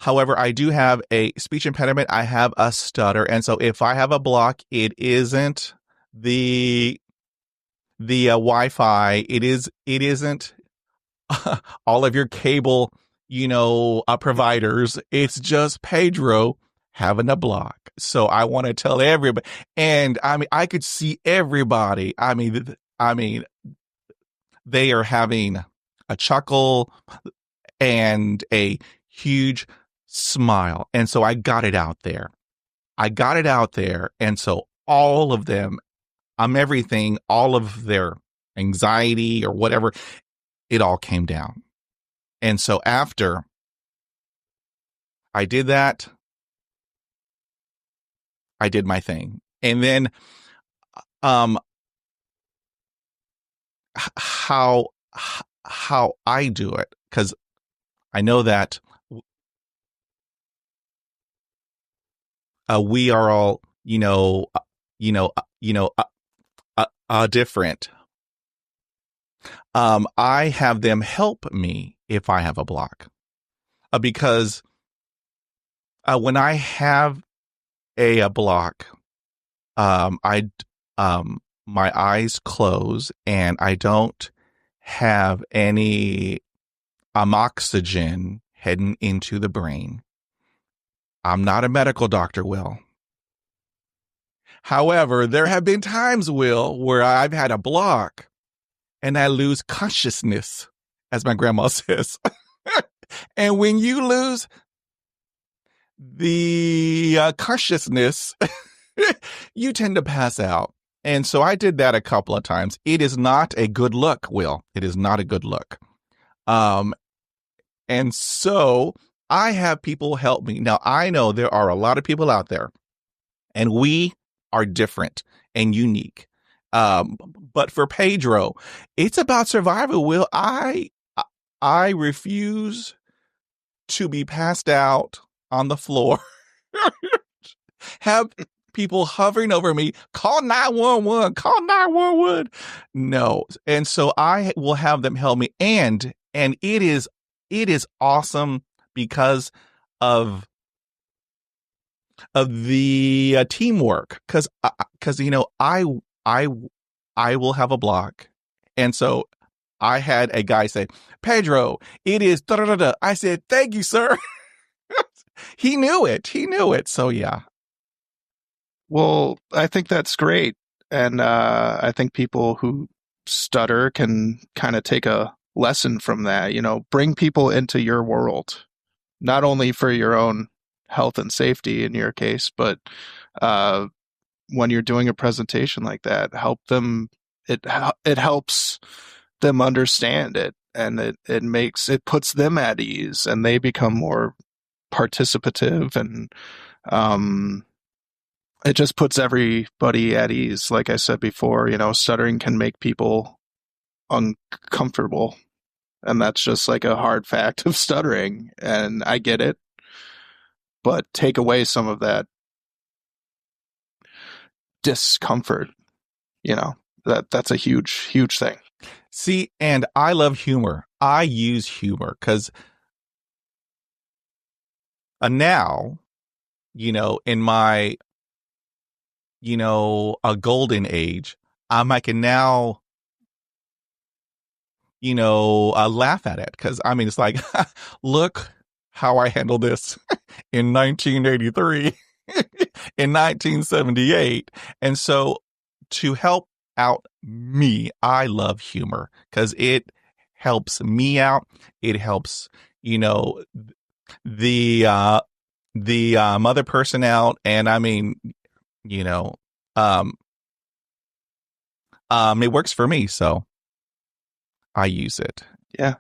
S1: However, I do have a speech impediment. I have a stutter, and so if I have a block, it isn't the Wi-Fi. It isn't all of your cable, providers. It's just Pedro having a block. So I want to tell everybody, and I could see everybody. They are having a chuckle and a huge smile. And so I got it out there. And so all of them, everything, all of their anxiety or whatever, it all came down. And so after I did that, I did my thing. And then how I do it, because I know that we are all, different. I have them help me if I have a block, because when I have a block, I my eyes close and I don't have any oxygen heading into the brain. I'm not a medical doctor, Will. However, there have been times, Will, where I've had a block and I lose consciousness, as my grandma says. And when you lose the consciousness, you tend to pass out. And so I did that a couple of times. It is not a good look, Will. It is not a good look. And so I have people help me. Now, I know there are a lot of people out there, and we are different and unique. But for Pedro, it's about survival, Will. I refuse to be passed out on the floor. Have people hovering over me, call 911, call 911. No. And so I will have them help me. And it is awesome because of the teamwork. Cause I will have a block. And so I had a guy say, Pedro, it is da da da da. I said, thank you, sir. He knew it. So yeah.
S2: Well, I think that's great. And I think people who stutter can kind of take a lesson from that, bring people into your world, not only for your own health and safety in your case, but when you're doing a presentation like that, help them. It helps them understand it, and it puts them at ease, and they become more participative, and it just puts everybody at ease. Like I said before, stuttering can make people uncomfortable, and that's just like a hard fact of stuttering, and I get it, but take away some of that discomfort, that's a huge thing.
S1: See, and I love humor. I use humor because now, in my, a golden age, I can now, laugh at it. Because, it's like, look how I handled this in 1983, in 1978. And so to help out me, I love humor because it helps me out. It helps, the other person out. And it works for me. So I use it.
S2: Yeah,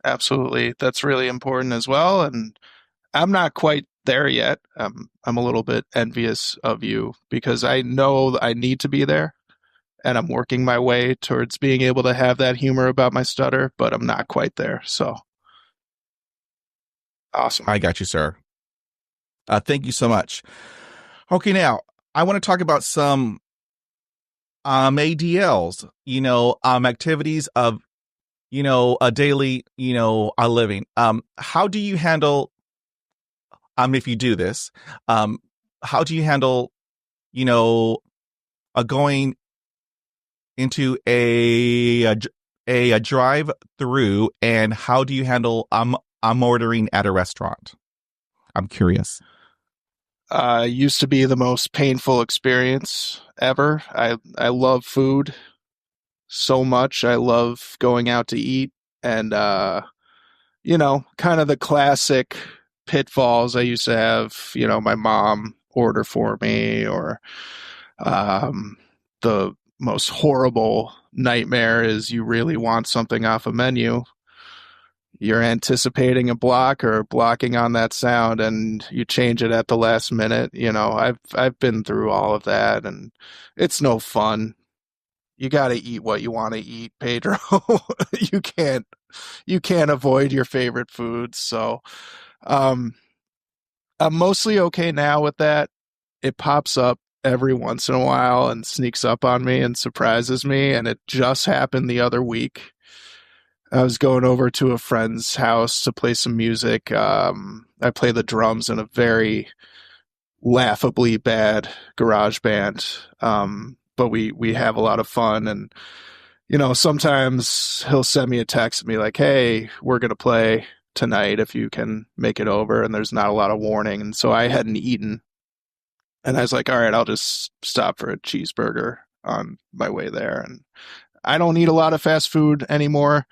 S2: absolutely. That's really important as well. And I'm not quite there yet. I'm a little bit envious of you because I know I need to be there, and I'm working my way towards being able to have that humor about my stutter, but I'm not quite there. So awesome.
S1: I got you, sir. Thank you so much. Okay, now I want to talk about some ADLs, activities of, a daily, a living. How do you handle, if you do this, how do you handle, going into a drive through, and how do you handle, I'm ordering at a restaurant? I'm curious.
S2: Used to be the most painful experience ever. I love food so much. I love going out to eat, and kind of the classic pitfalls I used to have, my mom order for me, or the most horrible nightmare is you really want something off a menu. You're anticipating a block or blocking on that sound, and you change it at the last minute. I've been through all of that, and it's no fun. You got to eat what you want to eat, Pedro. You can't you can't avoid your favorite foods. So, I'm mostly okay now with that. It pops up every once in a while and sneaks up on me and surprises me. And it just happened the other week. I was going over to a friend's house to play some music. I play the drums in a very laughably bad garage band. But we have a lot of fun, and sometimes he'll send me a text and be like, "Hey, we're gonna play tonight if you can make it over," and there's not a lot of warning. And so I hadn't eaten, and I was like, "All right, I'll just stop for a cheeseburger on my way there." And I don't eat a lot of fast food anymore,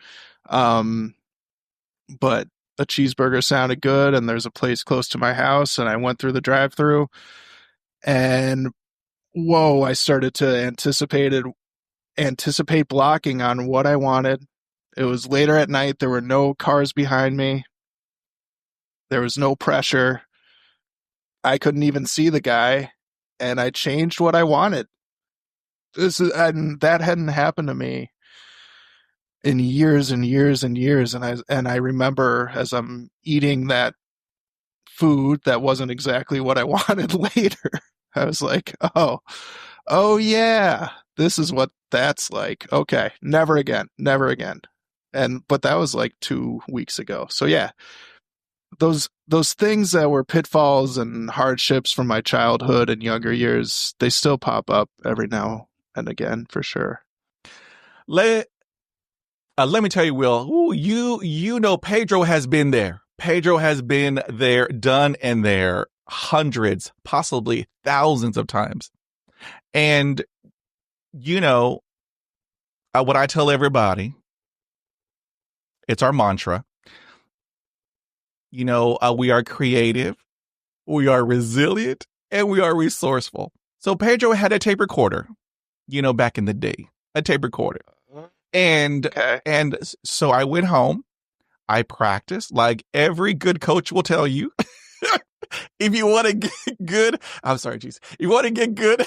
S2: but a cheeseburger sounded good, and there's a place close to my house, and I went through the drive-thru, and whoa, I started to anticipate blocking on what I wanted. It was later at night. There were no cars behind me. There was no pressure. I couldn't even see the guy, and I changed what I wanted. And that hadn't happened to me in years and years and years. And I remember as I'm eating that food that wasn't exactly what I wanted later, I was like, oh yeah, this is what that's like. Okay, never again. But that was like 2 weeks ago. So yeah, those things that were pitfalls and hardships from my childhood and younger years, they still pop up every now and again, for sure.
S1: Let me tell you, Will, you know Pedro has been there. Pedro has been there, done and there hundreds, possibly thousands of times. And, what I tell everybody, it's our mantra. We are creative, we are resilient, and we are resourceful. So Pedro had a tape recorder, back in the day, a tape recorder. And so I went home, I practiced like every good coach will tell you. If you want to get good, if you want to get good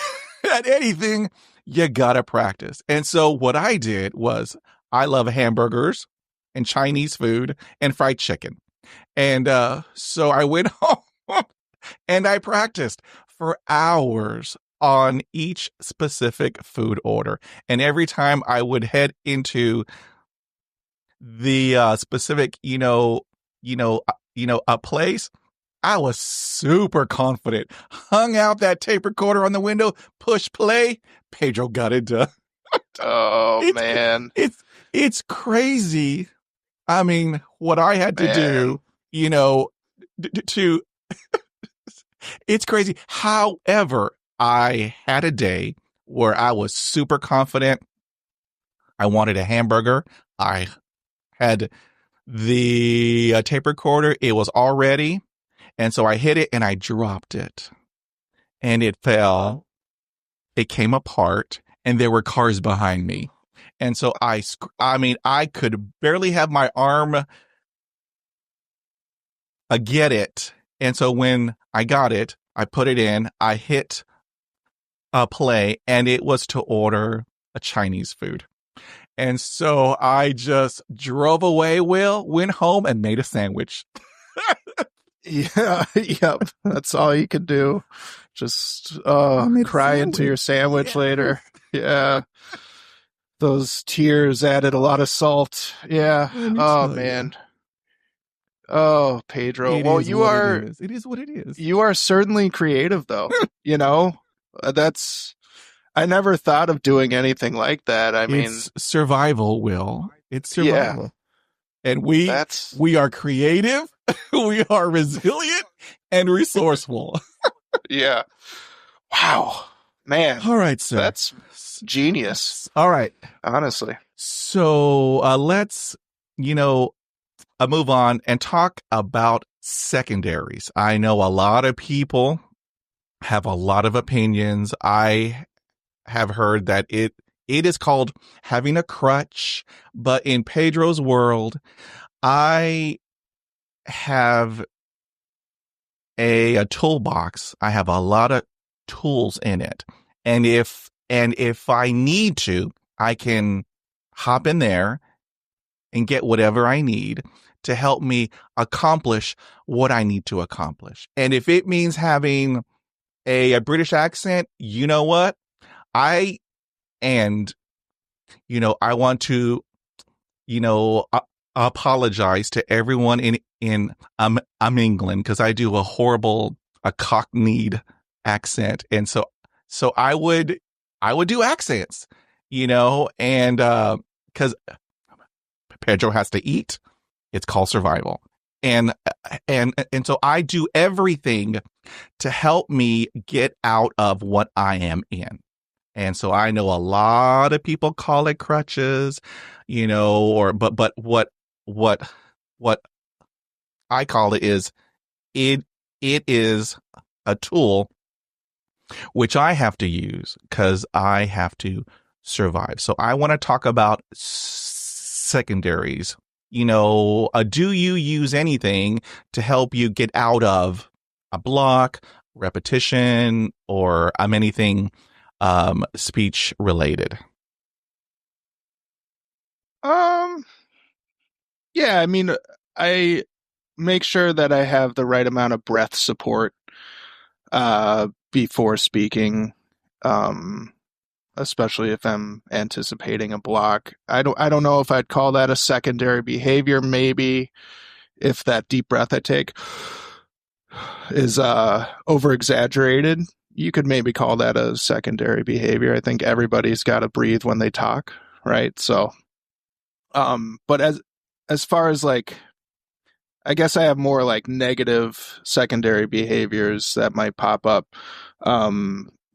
S1: at anything, you gotta practice. And so what I did was, I love hamburgers and Chinese food and fried chicken. And so I went home and I practiced for hours on each specific food order. And every time I would head into the specific, a place, I was super confident. Hung out that tape recorder on the window, push play. Pedro got it done.
S2: Man.
S1: It's crazy. I mean, what I had to do, to it's crazy. However, I had a day where I was super confident. I wanted a hamburger. I had the tape recorder. It was all ready. And so I hit it and I dropped it. And it fell. It came apart. And there were cars behind me. And so I could barely have my arm get it. And so when I got it, I put it in, I hit play, and it was to order a Chinese food. And so I just drove away, went home and made a sandwich.
S2: Yeah, yep. That's all you can do. Just cry into your sandwich later. Yeah. Those tears added a lot of salt. Yeah. Oh, man. Oh, Pedro. Well, you are.
S1: It is what it is.
S2: You are certainly creative, though. I never thought of doing anything like that. I mean,
S1: it's survival, Will. It's survival. Yeah. And we are creative, we are resilient, and resourceful.
S2: Yeah. Wow. Man.
S1: All right, sir.
S2: That's genius.
S1: All right.
S2: Honestly.
S1: So let's, move on and talk about secondaries. I know a lot of people have a lot of opinions. I have heard that it is called having a crutch, but in Pedro's world, I have a toolbox. I have a lot of tools in it. And if I need to, I can hop in there and get whatever I need to help me accomplish what I need to accomplish. And if it means having a British accent, you know what? I want to, apologize to everyone in England, because I do a horrible, cockneyed accent. And so I would do accents, and because Pedro has to eat. It's called survival. And so I do everything to help me get out of what I am in. And so I know a lot of people call it crutches, but what I call it is it is a tool which I have to use because I have to survive. So I want to talk about secondaries. Do you use anything to help you get out of a block, repetition, or anything speech related?
S2: Yeah, I mean, I make sure that I have the right amount of breath support before speaking, especially if I'm anticipating a block. I don't know if I'd call that a secondary behavior. Maybe if that deep breath I take is over exaggerated, you could maybe call that a secondary behavior. I think everybody's got to breathe when they talk, right? So, but as far as like, I guess I have more like negative secondary behaviors that might pop up,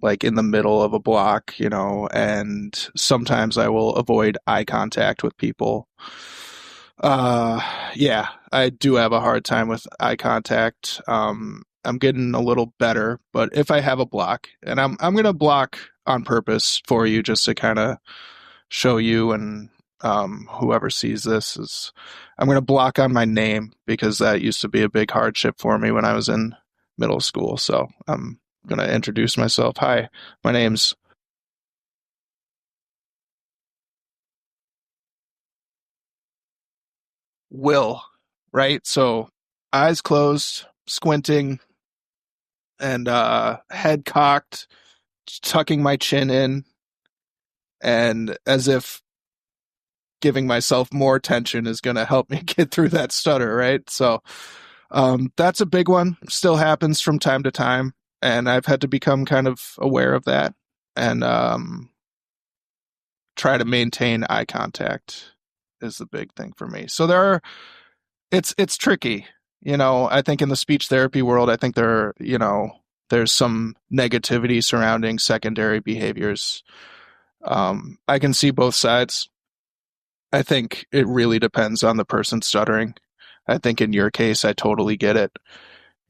S2: like in the middle of a block, and sometimes I will avoid eye contact with people. Yeah, I do have a hard time with eye contact. I'm getting a little better, but if I have a block, and I'm going to block on purpose for you just to kind of show you and whoever sees this is, I'm going to block on my name because that used to be a big hardship for me when I was in middle school. So I'm going to introduce myself. Hi, my name's Will, right? So eyes closed, squinting, and head cocked, tucking my chin in, and as if giving myself more tension is going to help me get through that stutter, right? So that's a big one. Still happens from time to time, and I've had to become kind of aware of that and try to maintain eye contact is the big thing for me. So it's tricky. I think in the speech therapy world, I think there's some negativity surrounding secondary behaviors. I can see both sides. I think it really depends on the person stuttering. I think in your case, I totally get it.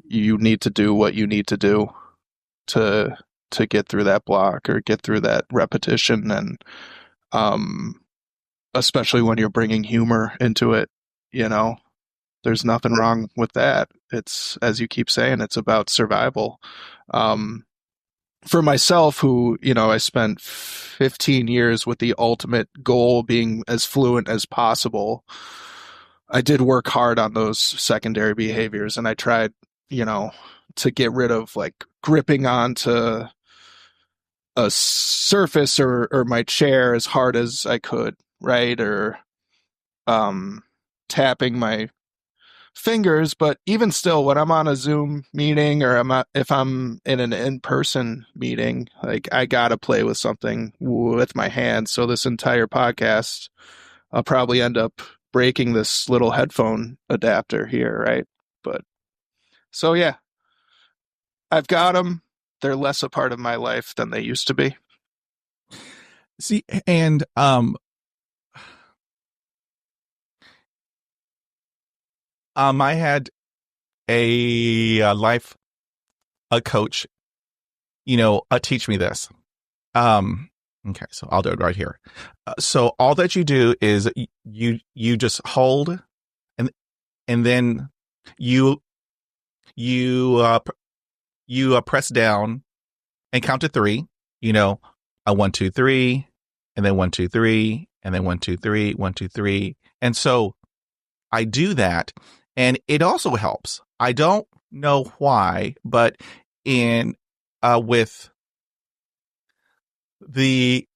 S2: You need to do what you need to do to get through that block or get through that repetition, and especially when you're bringing humor into it, there's nothing wrong with that. It's, as you keep saying, it's about survival. For myself, who, I spent 15 years with the ultimate goal being as fluent as possible, I did work hard on those secondary behaviors, and I tried, to get rid of like gripping onto a surface or my chair as hard as I could, right? Or tapping my fingers. But even still, when I'm on a Zoom meeting or if I'm in an in-person meeting, like I gotta play with something with my hands. So this entire podcast, I'll probably end up breaking this little headphone adapter here, right? But so yeah, I've got them. They're less a part of my life than they used to be.
S1: See, and I had a life coach, teach me this. Okay, so I'll do it right here. So all that you do is you just hold, and then you press down and count to 3. A 1, 2, 3, and then 1, 2, 3, and then 1, 2, 3, 1, 2, 3, And so I do that, and it also helps. I don't know why, but in with the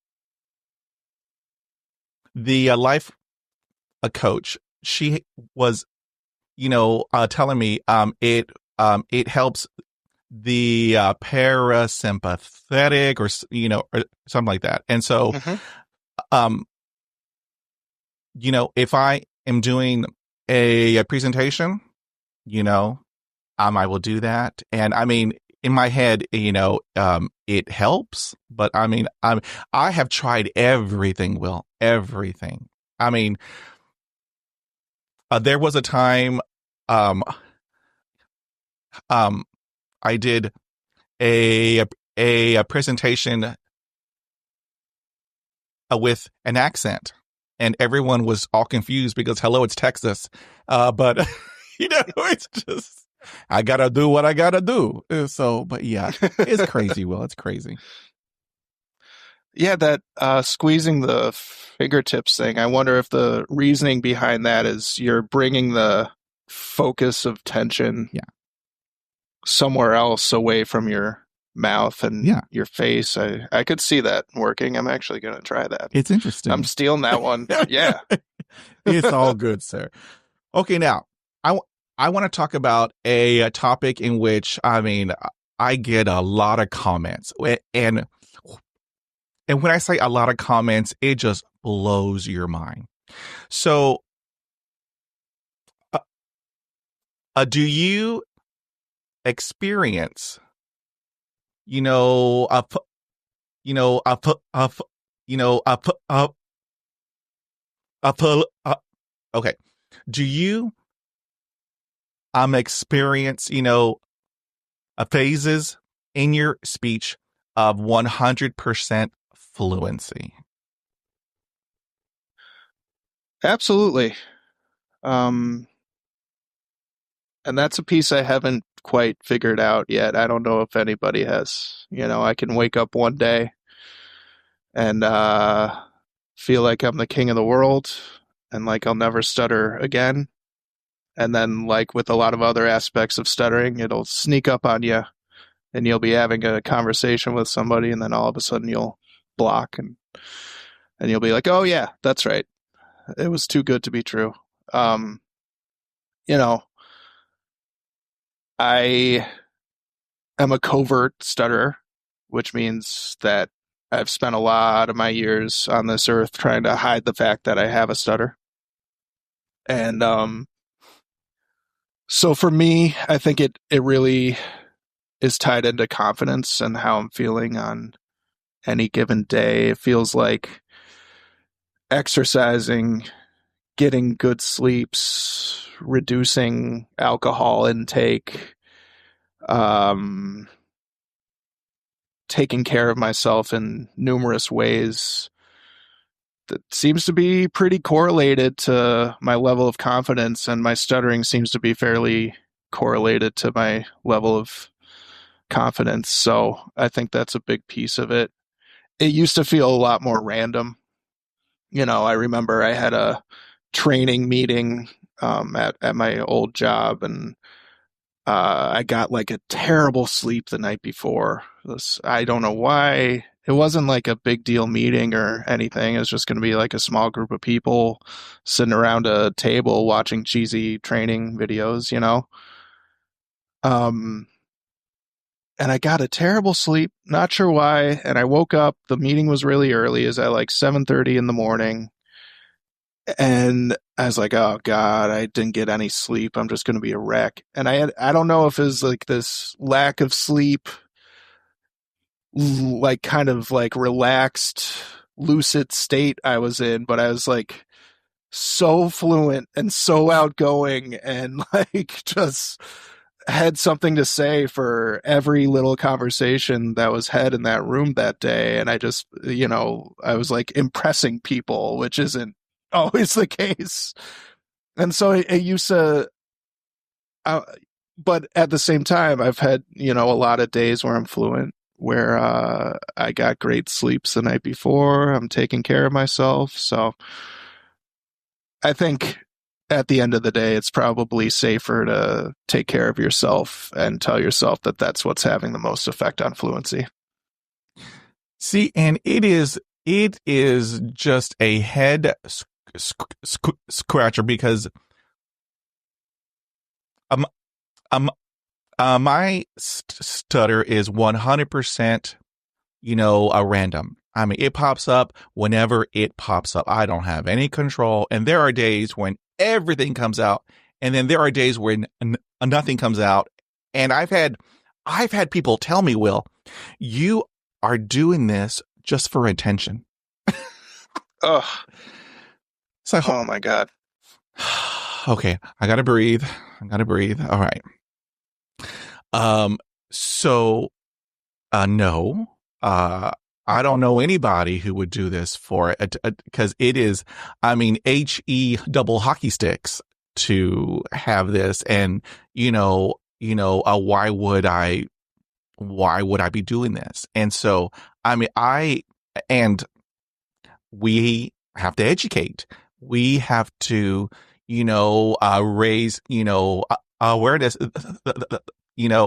S1: life coach, she was, telling me it helps the parasympathetic, or something like that. And so um if I am doing a presentation, I will do that. And I mean, in my head, it helps, but I mean, I have tried everything, Will, everything. I mean, there was a time, I did a presentation with an accent, and everyone was all confused because, hello, it's Texas. But it's just, I gotta do what I gotta do. So, but yeah, it's crazy, Will. It's crazy.
S2: Yeah, that squeezing the fingertips thing. I wonder if the reasoning behind that is you're bringing the focus of tension somewhere else away from your mouth and your face. I could see that working. I'm actually going to try that.
S1: It's interesting.
S2: I'm stealing that one. Yeah.
S1: It's all good, sir. Okay, now I want to talk about a topic in which, I mean, I get a lot of comments, and when I say a lot of comments, it just blows your mind. So, do you experience, okay, do you experience, phases in your speech of 100% fluency?
S2: Absolutely. And that's a piece I haven't quite figured out yet. I don't know if anybody has. I can wake up one day and feel like I'm the king of the world and like I'll never stutter again. And then, like with a lot of other aspects of stuttering, it'll sneak up on you and you'll be having a conversation with somebody, and then all of a sudden you'll block and you'll be like, oh yeah, that's right. It was too good to be true. I am a covert stutterer, which means that I've spent a lot of my years on this earth trying to hide the fact that I have a stutter. And so for me, I think it really is tied into confidence and how I'm feeling on any given day. It feels like exercising, getting good sleeps, reducing alcohol intake, taking care of myself in numerous ways that seems to be pretty correlated to my level of confidence, and my stuttering seems to be fairly correlated to my level of confidence. So I think that's a big piece of it. It used to feel a lot more random. I remember I had a training meeting at my old job, and I got like a terrible sleep the night before. I don't know why. It wasn't like a big deal meeting or anything. It was just going to be like a small group of people sitting around a table watching cheesy training videos, And I got a terrible sleep, not sure why. And I woke up, the meeting was really early, it was at like 7:30 in the morning. And I was like, oh God, I didn't get any sleep. I'm just going to be a wreck. And I don't know if it was like this lack of sleep, like kind of like relaxed, lucid state I was in, but I was like so fluent and so outgoing and like just had something to say for every little conversation that was had in that room that day. And I just, I was like impressing people, which isn't always the case. And so it used to, but at the same time, I've had, a lot of days where I'm fluent, where I got great sleeps the night before. I'm taking care of myself. So I think at the end of the day, it's probably safer to take care of yourself and tell yourself that that's what's having the most effect on fluency.
S1: See, and it is just a head scratcher because um my stutter is 100%, a random. I mean, it pops up whenever it pops up. I don't have any control. And there are days when everything comes out. And then there are days when nothing comes out. And I've had people tell me, Will, you are doing this just for attention.
S2: Ugh.
S1: So,
S2: oh my God.
S1: Okay. I got to breathe. All right. No. I don't know anybody who would do this for it because it is, HE double hockey sticks to have this. And, why would I be doing this? And so, we have to educate. We have to, raise, awareness, in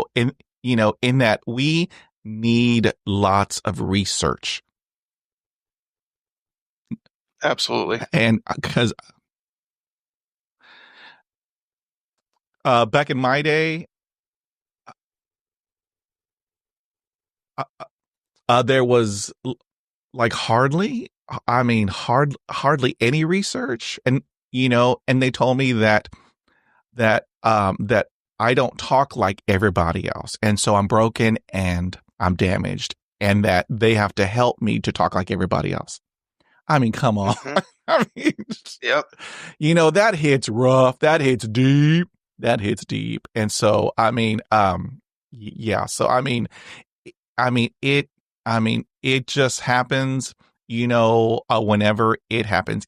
S1: that we need lots of research.
S2: Absolutely.
S1: And because back in my day, there was like hardly any research. And, and they told me that I don't talk like everybody else. And so I'm broken and I'm damaged, and that they have to help me to talk like everybody else. I mean, come on.
S2: Yep.
S1: That hits rough. That hits deep. And so, yeah. So, it just happens, whenever it happens.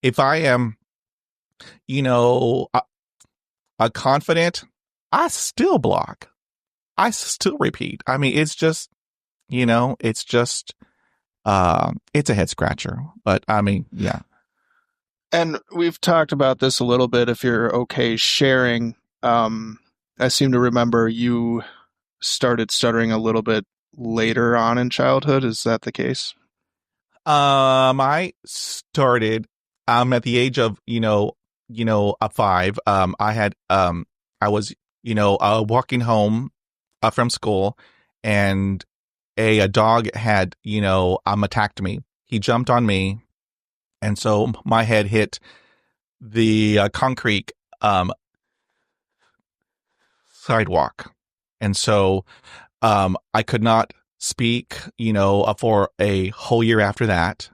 S1: If I am, a confident, I still block. I still repeat. It's just, it's a head scratcher, but yeah.
S2: And we've talked about this a little bit. If you're okay sharing, I seem to remember you started stuttering a little bit later on in childhood. Is that the case?
S1: I started, at the age of, 5. I was, walking home from school, and a dog had, attacked me. He jumped on me, and so my head hit the concrete sidewalk, and so I could not speak, for a whole year after that.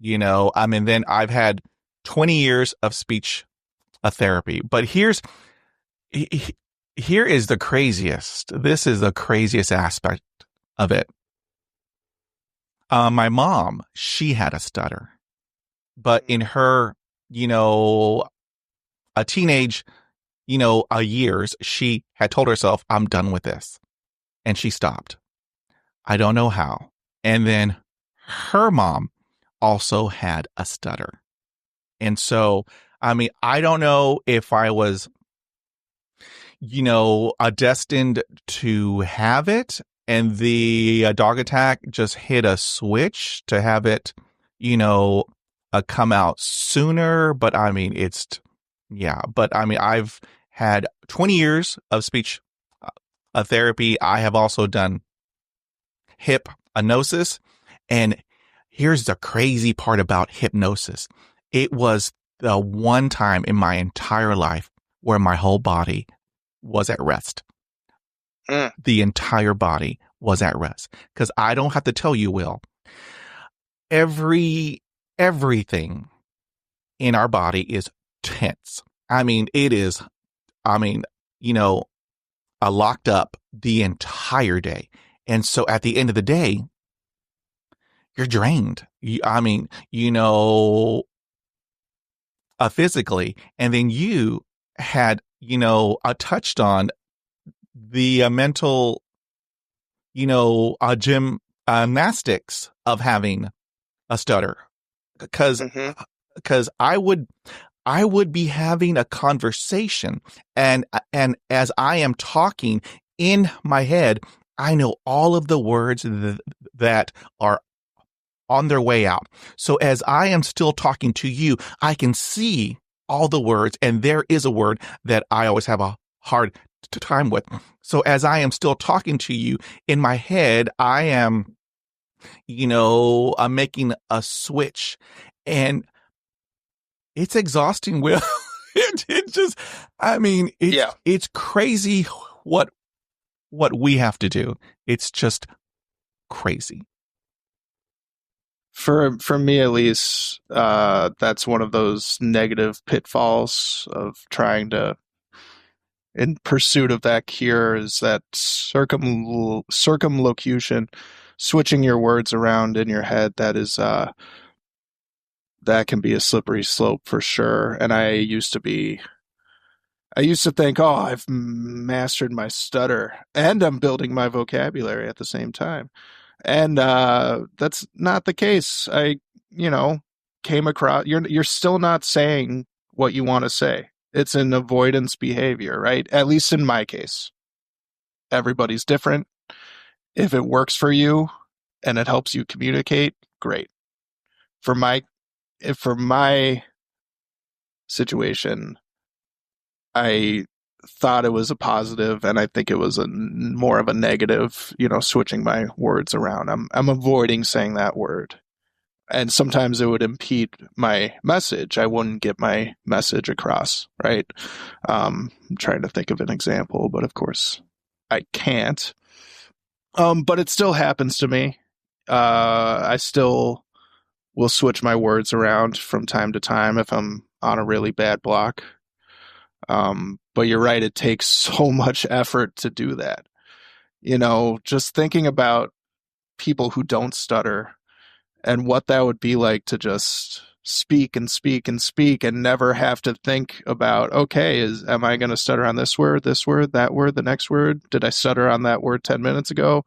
S1: And then I've had 20 years of speech therapy, but here is the craziest. This is the craziest aspect of it. My mom, she had a stutter, but in her, a teenage, years, she had told herself, I'm done with this. And she stopped. I don't know how. And then her mom also had a stutter. And so, I don't know if I was, destined to have it, and the dog attack just hit a switch to have it, come out sooner. But I've had 20 years of speech therapy. I have also done hypnosis. And here's the crazy part about hypnosis. It was the one time in my entire life where my whole body was at rest. The entire body was at rest. Because I don't have to tell you, Will, everything in our body is tense. It is, locked up the entire day. And so at the end of the day, you're drained. Physically. And then you had, touched on the mental, gymnastics of having a stutter. Because because I would be having a conversation, and as I am talking in my head, I know all of the words that are on their way out. So as I am still talking to you, I can see all the words, and there is a word that I always have a hard time with. So as I am still talking to you in my head, I am, I'm making a switch, and it's exhausting, Will. It just, I mean, it's crazy what we have to do. It's just crazy.
S2: For me, at least, that's one of those negative pitfalls of trying to, in pursuit of that cure, is that circumlocution, switching your words around in your head. That can be a slippery slope for sure. And I used to think, oh, I've mastered my stutter and I'm building my vocabulary at the same time. And that's not the case. I came across, you're still not saying what you want to say. It's an avoidance behavior, right? At least in my case. Everybody's different. If it works for you and it helps you communicate, great. For my situation, I thought it was a positive, and I think it was more of a negative, switching my words around. I'm avoiding saying that word. And sometimes it would impede my message. I wouldn't get my message across, right? I'm trying to think of an example, but of course I can't. But it still happens to me. I still will switch my words around from time to time if I'm on a really bad block. But you're right, it takes so much effort to do that. Just thinking about people who don't stutter and what that would be like to just speak and speak and speak and never have to think about, okay, am I going to stutter on this word, that word, the next word? Did I stutter on that word 10 minutes ago?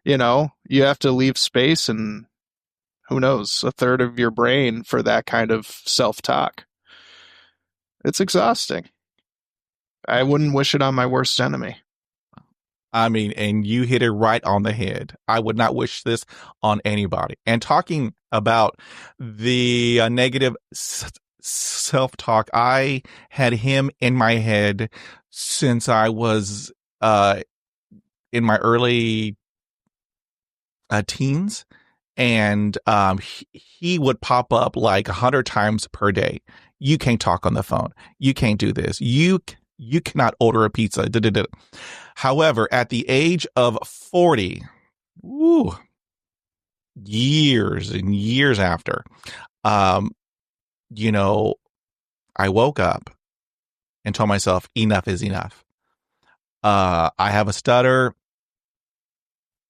S2: You have to leave space and who knows, a third of your brain for that kind of self-talk. It's exhausting. I wouldn't wish it on my worst enemy.
S1: I mean, and you hit it right on the head. I would not wish this on anybody. And talking about the negative self-talk, I had him in my head since I was in my early teens. And he would pop up like 100 times per day. You can't talk on the phone. You can't do this. You cannot order a pizza. However, at the age of 40, years and years after, I woke up and told myself, enough is enough. I have a stutter.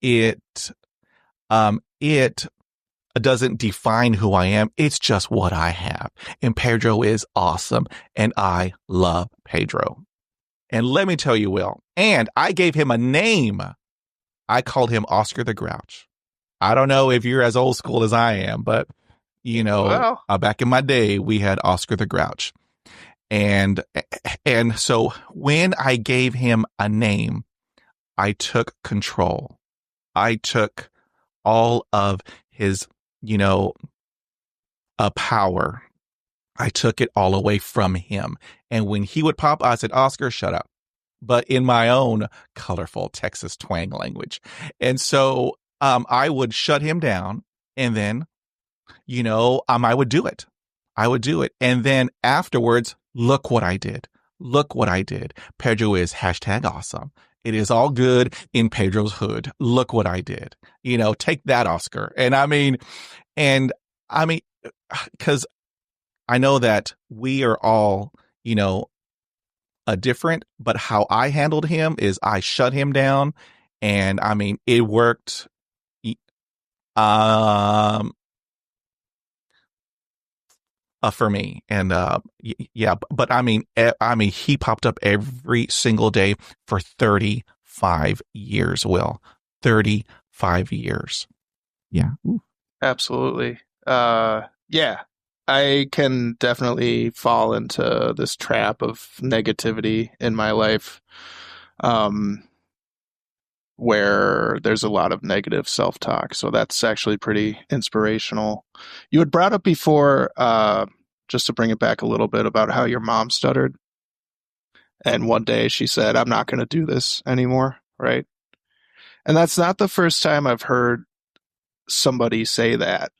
S1: It doesn't define who I am. It's just what I have. And Pedro is awesome. And I love Pedro. And let me tell you, Will, and I gave him a name. I called him Oscar the Grouch. I don't know if you're as old school as I am, but, back in my day, we had Oscar the Grouch. And so when I gave him a name, I took control. I took all of his, power. I took it all away from him. And when he would pop, I said, Oscar, shut up. But in my own colorful Texas twang language. And so I would shut him down. And then, I would do it. And then afterwards, look what I did. Pedro is #awesome. It is all good in Pedro's hood. Look what I did. Take that, Oscar. And I mean, because I know that we are all, different, but how I handled him is I shut him down, and I mean, it worked. For me, and but I mean, he popped up every single day for 35 years. Will 35 years? Yeah,
S2: absolutely. Yeah, I can definitely fall into this trap of negativity in my life, um, where there's a lot of negative self-talk. So that's actually pretty inspirational. You had brought up before, just to bring it back a little bit, about how your mom stuttered. And one day she said, I'm not going to do this anymore, right? And that's not the first time I've heard somebody say that.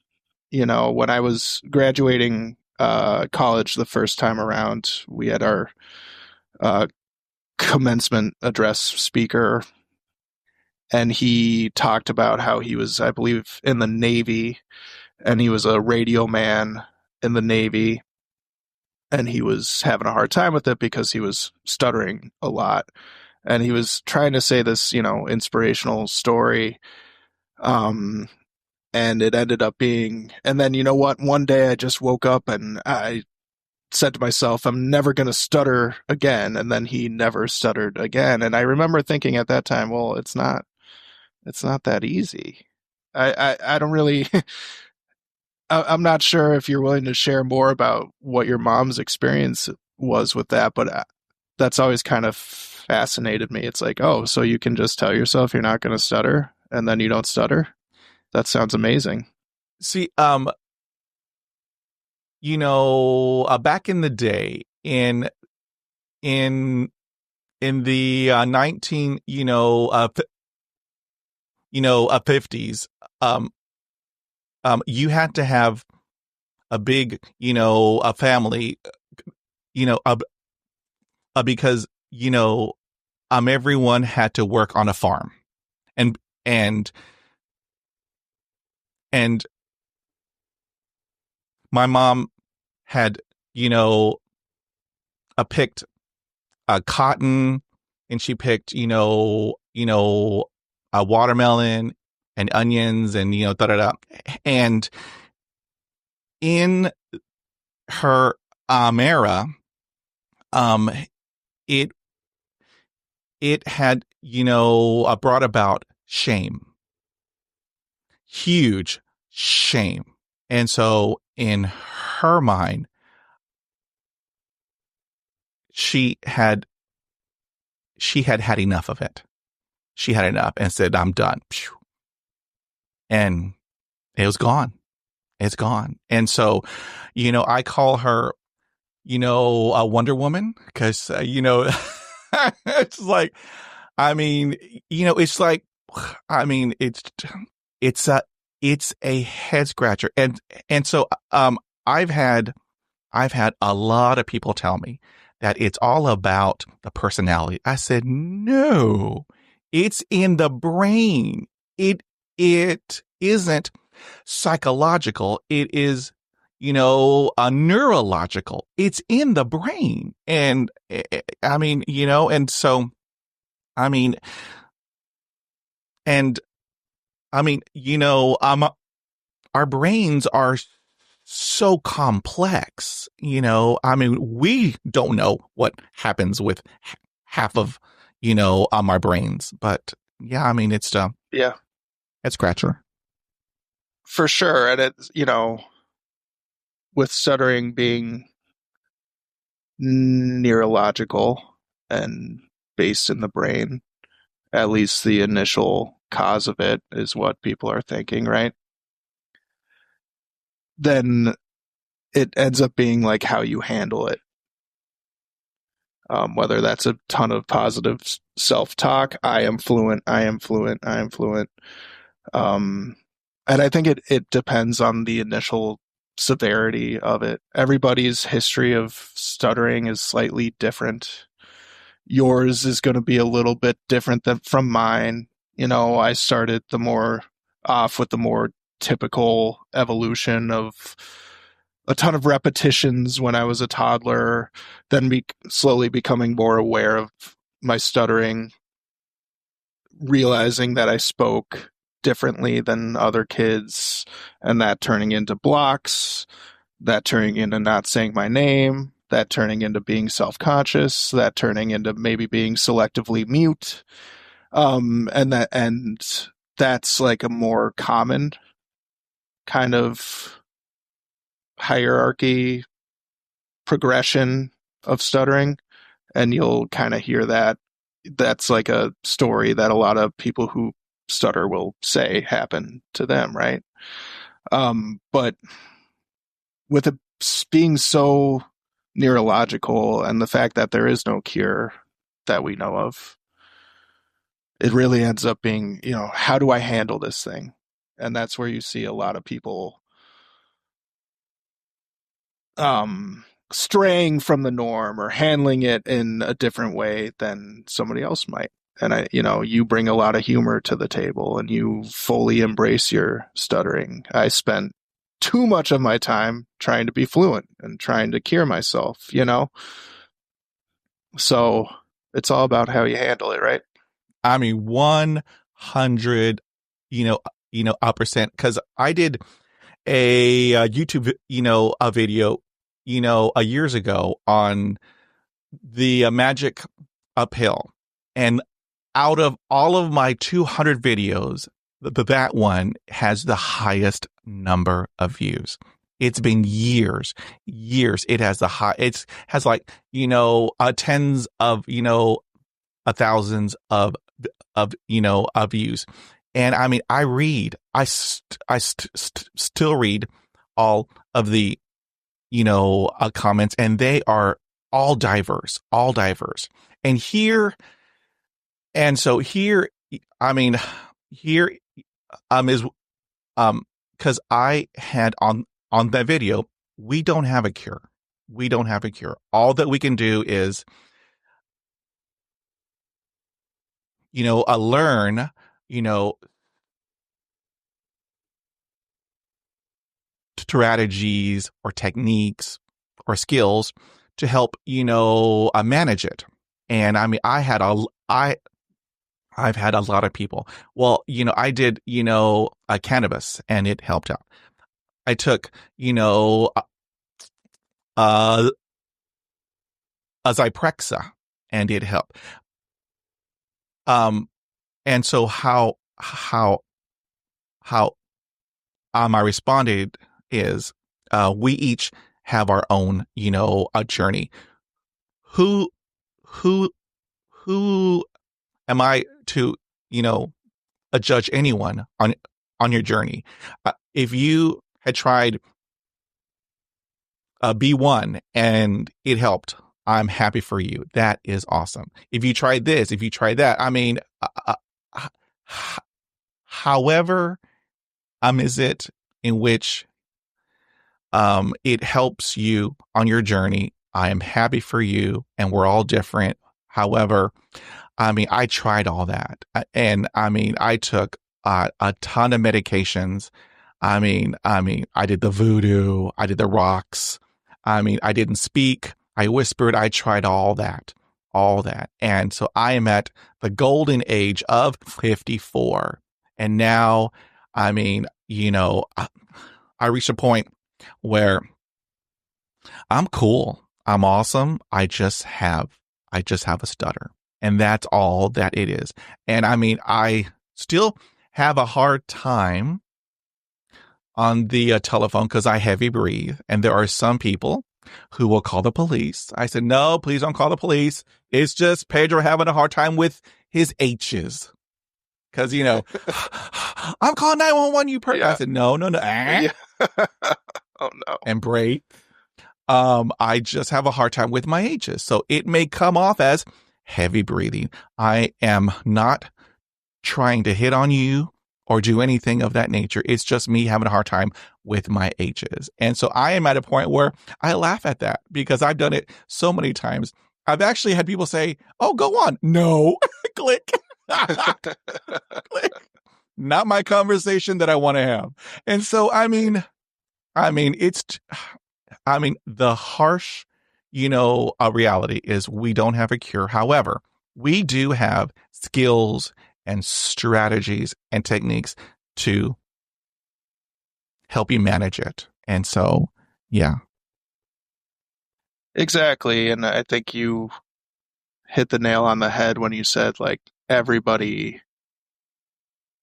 S2: You know, when I was graduating college the first time around, we had our uh, commencement address speaker, and he talked about how he was, I believe, in the Navy, and he was a radio man in the Navy, and he was having a hard time with it because he was stuttering a lot. And he was trying to say this, you know, inspirational story. Um, and it ended up being, and then, you know what? One day I just woke up and I said to myself, I'm never going to stutter again. And then he never stuttered again. And I remember thinking at that time, well, it's not that easy. I don't really, I'm not sure if you're willing to share more about what your mom's experience was with that, but that's always kind of fascinated me. It's like, oh, so you can just tell yourself you're not going to stutter and then you don't stutter. That sounds amazing.
S1: See, back in the day, in the 19, 50s, you had to have a big, a family, you know, because everyone had to work on a farm, and and and my mom had picked cotton, and she picked a watermelon and onions, and da da da, and in her era, it had brought about shame, huge shame. And so in her mind, she had had enough of it. She had enough and said, I'm done. And it was gone. It's gone. And so, I call her, a Wonder Woman, because, it's like, it's like, it's a head scratcher. And so, I've had a lot of people tell me that it's all about the personality. I said, no, it's in the brain. It isn't psychological. It is, a neurological. It's in the brain. And and so, and our brains are so complex, we don't know what happens with half of, our brains, but yeah, it's
S2: Yeah,
S1: head scratcher.
S2: for sure. And it's, with stuttering being neurological and based in the brain, at least the initial cause of it is what people are thinking, right? Then it ends up being like how you handle it. Whether that's a ton of positive self-talk, I am fluent, I am fluent, I am fluent. And I think it depends on the initial severity of it. Everybody's history of stuttering is slightly different. Yours is going to be a little bit different than from mine. I started with the more typical evolution of a ton of repetitions when I was a toddler, then slowly becoming more aware of my stuttering, realizing that I spoke differently than other kids, and that turning into blocks, that turning into not saying my name, that turning into being self-conscious, that turning into maybe being selectively mute. And that's like a more common kind of hierarchy progression of stuttering, and you'll kind of hear that. That's like a story that a lot of people who stutter will say happen to them, right? But with it being so neurological and the fact that there is no cure that we know of, it really ends up being, how do I handle this thing? And that's where you see a lot of people straying from the norm or handling it in a different way than somebody else might. And you bring a lot of humor to the table and you fully embrace your stuttering. I spent too much of my time trying to be fluent and trying to cure myself, So it's all about how you handle it, right?
S1: I mean, 100, %, because I did a YouTube, a video, years ago on the magic uphill. And out of all of my 200 videos, that one has the highest number of views. It's been years. It has it has like, tens of, thousands of views. And I mean, I still read all of the, comments, and they are all diverse. I mean, here, is, because I had on that video, we don't have a cure. All that we can do is, learn, strategies or techniques or skills to help, manage it. And I mean, I've had a lot of people. Well, I did, a cannabis, and it helped out. I took, a Zyprexa, and it helped. And so how I responded is, we each have our own, a journey. Who am I to, judge anyone on your journey? If you had tried B1 and it helped, I'm happy for you. That is awesome. If you tried this, if you tried that, I mean, however, is it in which it helps you on your journey, I am happy for you, and we're all different. However, I mean, I tried all that, and I mean, I took a ton of medications. I mean, I did the voodoo, I did the rocks. I mean, I didn't speak, I whispered, I tried all that. And so I am at the golden age of 54. And now, I mean, I reached a point where I'm cool, I'm awesome. I just have a stutter, and that's all that it is. And I mean, I still have a hard time on the telephone because I heavy breathe, and there are some people who will call the police. I said, no, please don't call the police. It's just Pedro having a hard time with his H's. Because, I'm calling 911, you person. Yeah. I said, no.
S2: Yeah. Oh, no.
S1: And break. I just have a hard time with my H's. So it may come off as heavy breathing. I am not trying to hit on you or do anything of that nature. It's just me having a hard time with my H's. And so I am at a point where I laugh at that because I've done it so many times. I've actually had people say, oh, go on. No. Click. Click. Not my conversation that I want to have. And so, the harsh, reality is we don't have a cure. However, we do have skills and strategies and techniques to help you manage it. And so, yeah.
S2: Exactly. And I think you hit the nail on the head when you said, like, everybody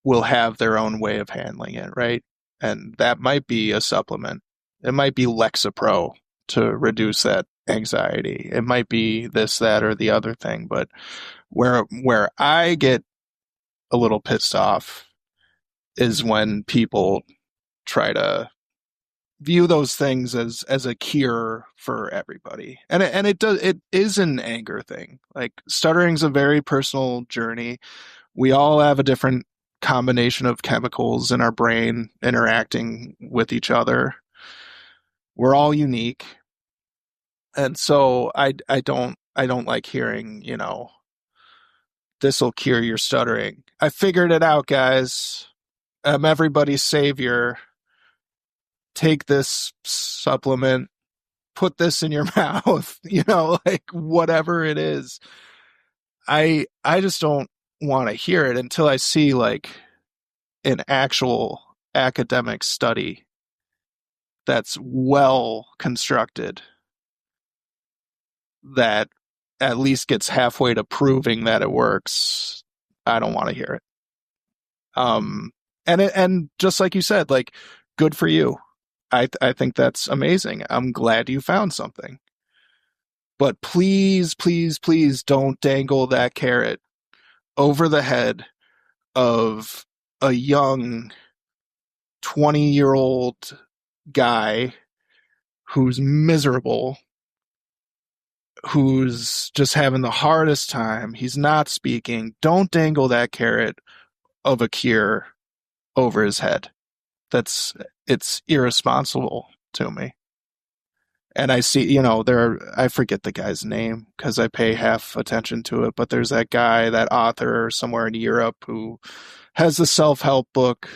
S2: will have their own way of handling it, right? And that might be a supplement. It might be Lexapro to reduce that anxiety. It might be this, that, or the other thing. But where I get a little pissed off is when people try to view those things as a cure for everybody. And it is an anger thing. Like, stuttering's a very personal journey. We all have a different combination of chemicals in our brain interacting with each other. We're all unique. And so I don't like hearing, this'll cure your stuttering. I figured it out, guys. I'm everybody's savior. Take this supplement, put this in your mouth, like whatever it is. I just don't want to hear it until I see like an actual academic study that's well constructed that at least gets halfway to proving that it works. I don't want to hear it. And just like you said, like, good for you. I think that's amazing. I'm glad you found something. But please, please, please don't dangle that carrot over the head of a young 20-year-old guy who's miserable, who's just having the hardest time. He's not speaking. Don't dangle that carrot of a cure over his head. It's irresponsible to me. And I see, I forget the guy's name because I pay half attention to it, but there's that guy, that author somewhere in Europe who has the self-help book,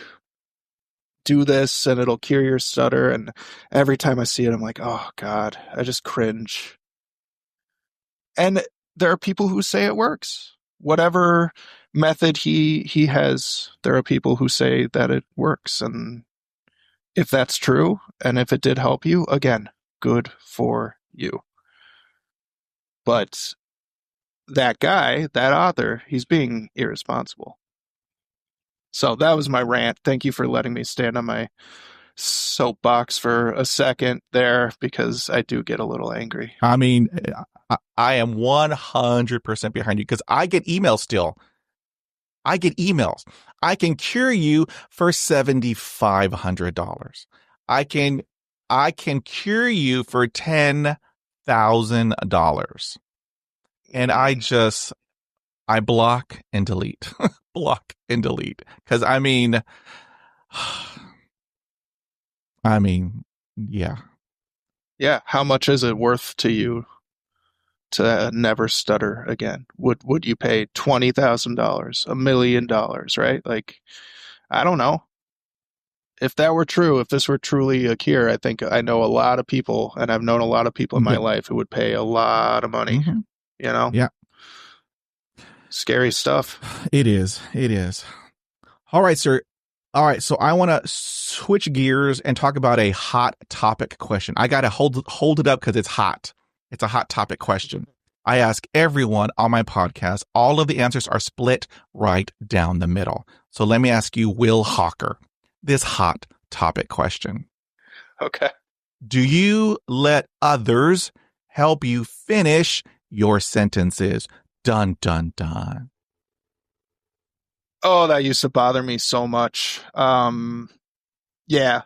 S2: do this and it'll cure your stutter. And every time I see it, I'm like, oh God, I just cringe. And there are people who say it works. Whatever method he has, there are people who say that it works. And if that's true, and if it did help you, again, good for you. But that guy, that author, he's being irresponsible. So that was my rant. Thank you for letting me stand on my soapbox for a second there, because I do get a little angry.
S1: I mean, I am 100% behind you, because I get emails still. I get emails. I can cure you for $7,500. I can cure you for $10,000. And I block and delete. Block and delete. Because I mean, yeah.
S2: Yeah. How much is it worth to you to never stutter again? Would you pay $20,000, $1 million, right? Like, I don't know. If that were true, if this were truly a cure, I think I know a lot of people, and I've known a lot of people in my life who would pay a lot of money,
S1: Yeah.
S2: Scary stuff.
S1: It is. All right, sir. All right. So I want to switch gears and talk about a hot topic question. I got to hold it up because it's hot. It's a hot topic question. I ask everyone on my podcast. All of the answers are split right down the middle. So let me ask you, Will Hocker, this hot topic question.
S2: Okay.
S1: Do you let others help you finish your sentences? Dun, dun, dun.
S2: Oh, that used to bother me so much. Yeah.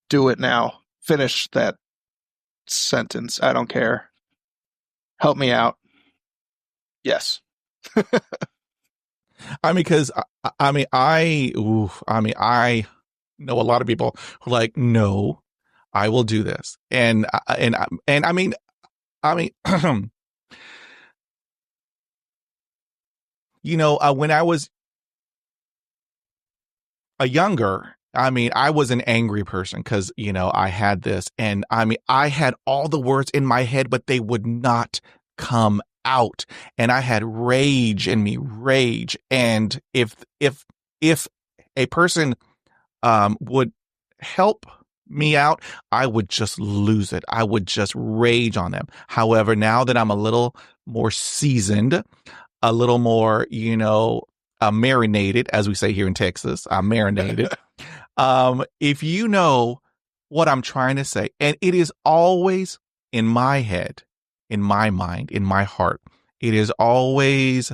S2: Do it now. Finish that sentence. I don't care. Help me out. Yes.
S1: I mean, because I know a lot of people who are like, no, I will do this, and I mean, when I was a younger, I was an angry person because I had this, and I had all the words in my head, but they would not come out, and I had rage in me, and if a person would help me out, I would just lose it. I would just rage on them. However, now that I'm a little more seasoned, a little more, marinated, as we say here in Texas, I'm marinated. If what I'm trying to say. And it is always in my head, in my mind, in my heart. It is always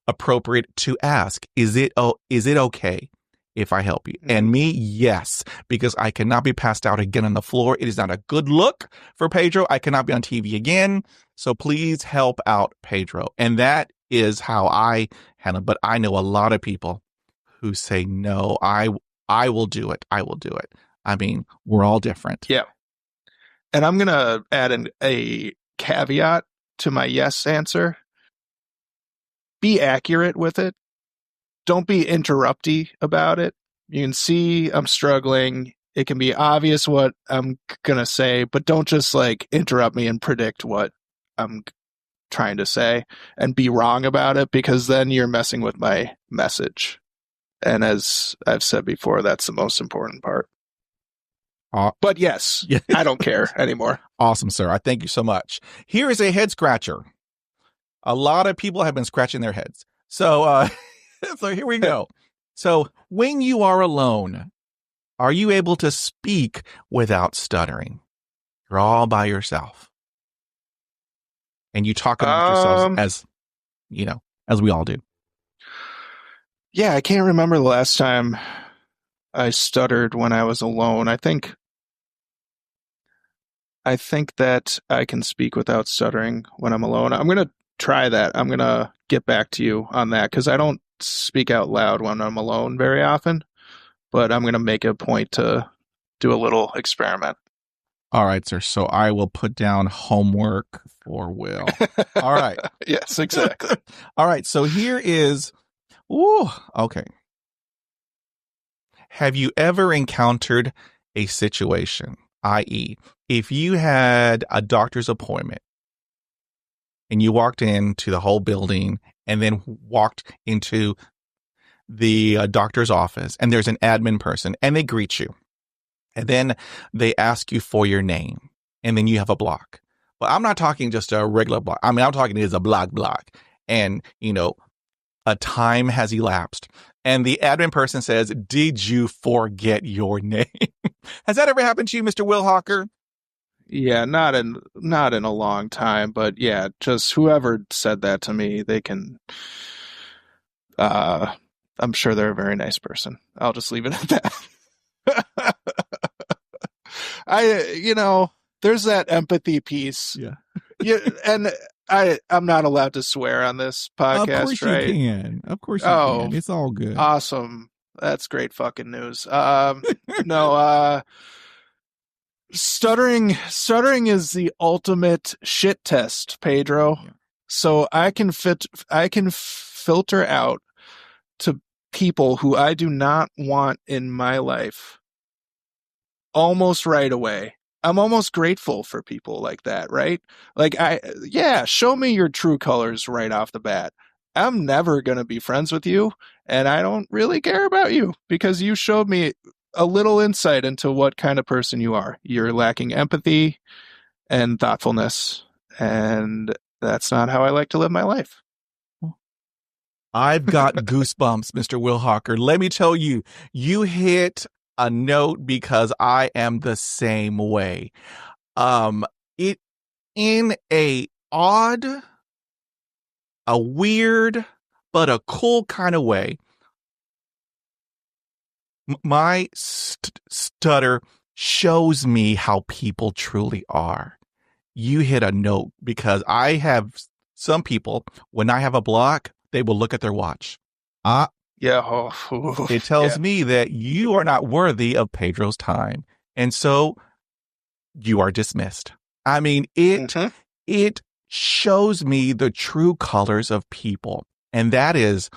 S1: appropriate to ask, is it okay if I help you? And me, yes, because I cannot be passed out again on the floor. It is not a good look for Pedro. I cannot be on TV again. So please help out Pedro. And that is how I handle it. But I know a lot of people who say, no, I will do it. I will do it. I mean, we're all different.
S2: Yeah. And I'm going to add a caveat to my yes answer. Be accurate with it. Don't be interrupty about it. You can see I'm struggling. It can be obvious what I'm going to say, but don't just like interrupt me and predict what I'm trying to say and be wrong about it, because then you're messing with my message. And as I've said before, that's the most important part. But yes, I don't care anymore.
S1: Awesome, sir. I thank you so much. Here is a head scratcher. A lot of people have been scratching their heads. So, so here we go. So when you are alone, are you able to speak without stuttering? You're all by yourself. And you talk amongst yourselves as, you know, as we all do.
S2: Yeah, I can't remember the last time I stuttered when I was alone. I think that I can speak without stuttering when I'm alone. I'm going to try that. I'm going to get back to you on that, because I don't speak out loud when I'm alone very often, but I'm going to make a point to do a little experiment.
S1: All right, sir. So I will put down homework for Will. All right.
S2: Yes, exactly.
S1: All right. So here is, okay. Have you ever encountered a situation, i.e., if you had a doctor's appointment and you walked into the whole building and then walked into the doctor's office and there's an admin person and they greet you and then they ask you for your name and then you have a block. Well, I'm not talking just a regular block. I mean, I'm talking is a block and, you know, a time has elapsed and the admin person says, did you forget your name? Has that ever happened to you, Mr. Will Hocker?
S2: Yeah, not in a long time, but yeah, just whoever said that to me, they can, I'm sure they're a very nice person. I'll just leave it at that. There's that empathy piece. Yeah. And I'm not allowed to swear on this podcast,
S1: of course
S2: right?
S1: You can. Of course you can. It's all good.
S2: Awesome. That's great fucking news. Stuttering is the ultimate shit test, Pedro. Yeah. So I can filter out to people who I do not want in my life almost right away. I'm almost grateful for people like that, right? Like show me your true colors right off the bat. I'm never going to be friends with you, and I don't really care about you because you showed me a little insight into what kind of person you are. You're lacking empathy and thoughtfulness, and that's not how I like to live my life.
S1: I've got goosebumps, Mr. Will Hocker. Let me tell you, you hit a note because I am the same way. It in a odd, a weird, but a cool kind of way. My stutter shows me how people truly are. You hit a note because I have some people, when I have a block, they will look at their watch. It tells me that you are not worthy of Pedro's time. And so you are dismissed. I mean, it shows me the true colors of people. And that is,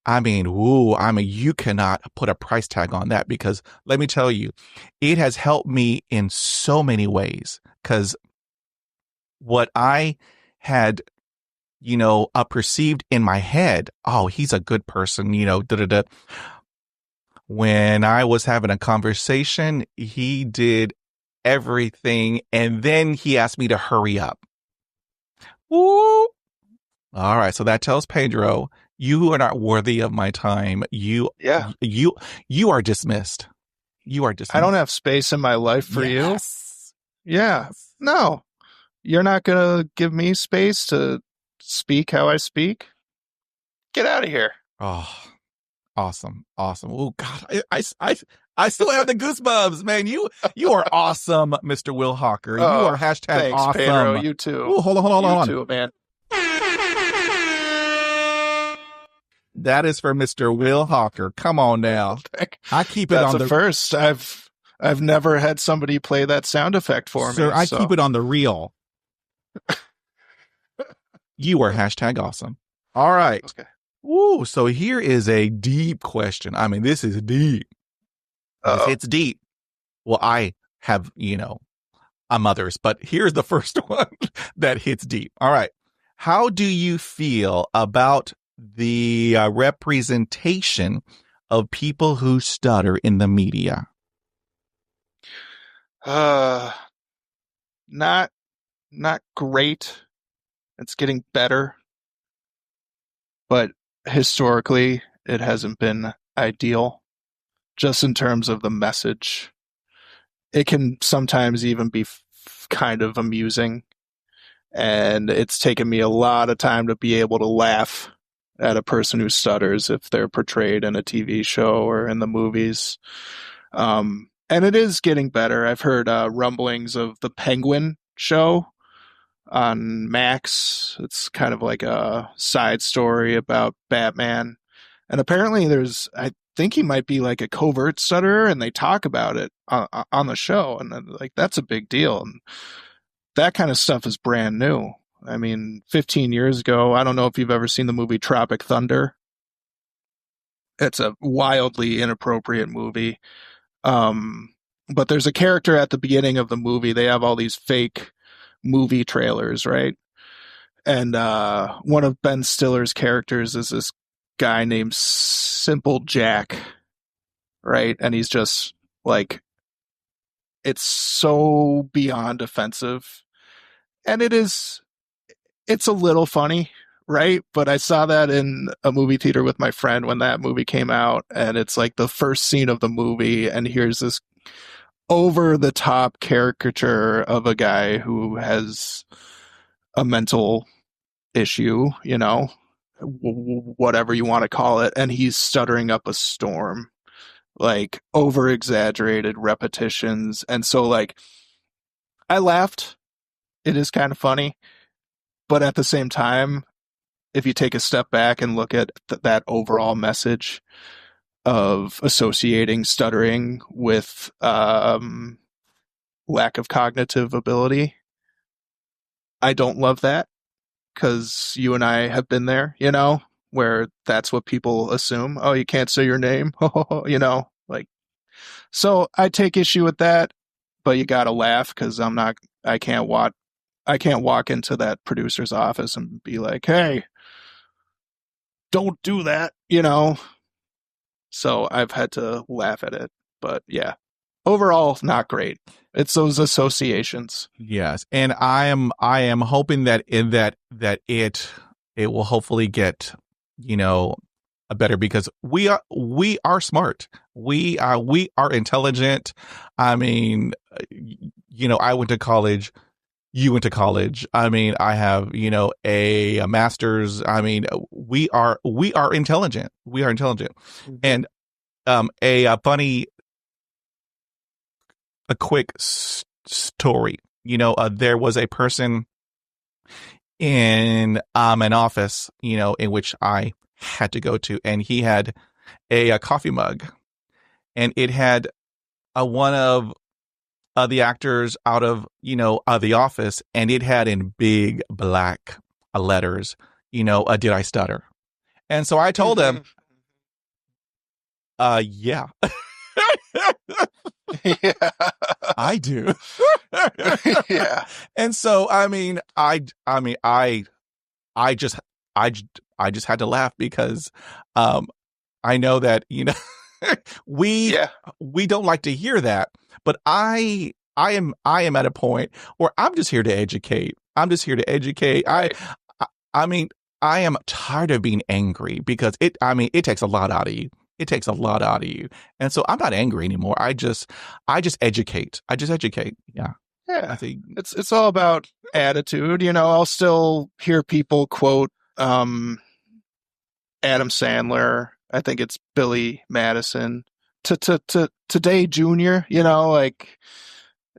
S1: you cannot put a price tag on that because let me tell you, it has helped me in so many ways because what I had, perceived in my head, oh, he's a good person, When I was having a conversation, he did everything and then he asked me to hurry up. Woo! All right, so that tells Pedro, you are not worthy of my time. You are dismissed. You are
S2: I don't have space in my life for you. Yeah. No. You're not going to give me space to speak how I speak? Get out of here.
S1: Oh, awesome. Awesome. Oh, God. I still have the goosebumps, man. You are awesome, Mr. Will Hocker. You are hashtag
S2: thanks,
S1: awesome.
S2: Pedro. You too.
S1: Oh, hold on.
S2: You too, man.
S1: That is for Mr. Will Hocker. Come on now. I keep it on the
S2: first. I've never had somebody play that sound effect for me.
S1: Sir, I keep it on the reel. You are hashtag awesome. All right.
S2: Okay.
S1: Woo. So here is a deep question. I mean, this is deep. It's deep. Well, I have, a mother's, but here's the first one that hits deep. All right. How do you feel about the representation of people who stutter in the media?
S2: Not great. It's getting better, but historically it hasn't been ideal, just in terms of the message. It can sometimes even be kind of amusing, and it's taken me a lot of time to be able to laugh at a person who stutters if they're portrayed in a TV show or in the movies. And it is getting better. I've heard rumblings of the Penguin show on Max. It's kind of like a side story about Batman. And apparently I think he might be like a covert stutterer, and they talk about it on the show. And like, that's a big deal. And that kind of stuff is brand new. I mean, 15 years ago, I don't know if you've ever seen the movie Tropic Thunder. It's a wildly inappropriate movie. But there's a character at the beginning of the movie. They have all these fake movie trailers, right? And one of Ben Stiller's characters is this guy named Simple Jack, right? And he's just like, it's so beyond offensive. And it's a little funny, right? But I saw that in a movie theater with my friend when that movie came out, and it's like the first scene of the movie, and here's this over-the-top caricature of a guy who has a mental issue, whatever you want to call it, and he's stuttering up a storm, like over-exaggerated repetitions. And so, like, I laughed. It is kind of funny. But at the same time, if you take a step back and look at that overall message of associating stuttering with lack of cognitive ability, I don't love that, because you and I have been there, where that's what people assume. Oh, you can't say your name, like. So I take issue with that, but you got to laugh, because I can't walk into that producer's office and be like, hey, don't do that, So I've had to laugh at it. But yeah, overall, not great. It's those associations.
S1: Yes. And I am hoping that it will hopefully get, a better, because we are smart. We are intelligent. I mean, I went to college. You went to college. I mean, I have, a master's. I mean, we are intelligent. We are intelligent. Mm-hmm. And a quick story. There was a person in an office, in which I had to go to, and he had a coffee mug, and it had one of the actors out of, The Office, and it had in big black letters, did I stutter? And so I told him, yeah.
S2: Yeah.
S1: I do.
S2: Yeah.
S1: And so, I just had to laugh, because, I know that, we don't like to hear that, but I am at a point where I'm just here to educate. Right. I am tired of being angry, because it takes a lot out of you. it takes a lot out of you. And so I'm not angry anymore. I just educate. I just educate. Yeah.
S2: Yeah.
S1: I think
S2: It's all about attitude. You know, I'll still hear people quote Adam Sandler. I think it's Billy Madison. Today, Junior. You know, like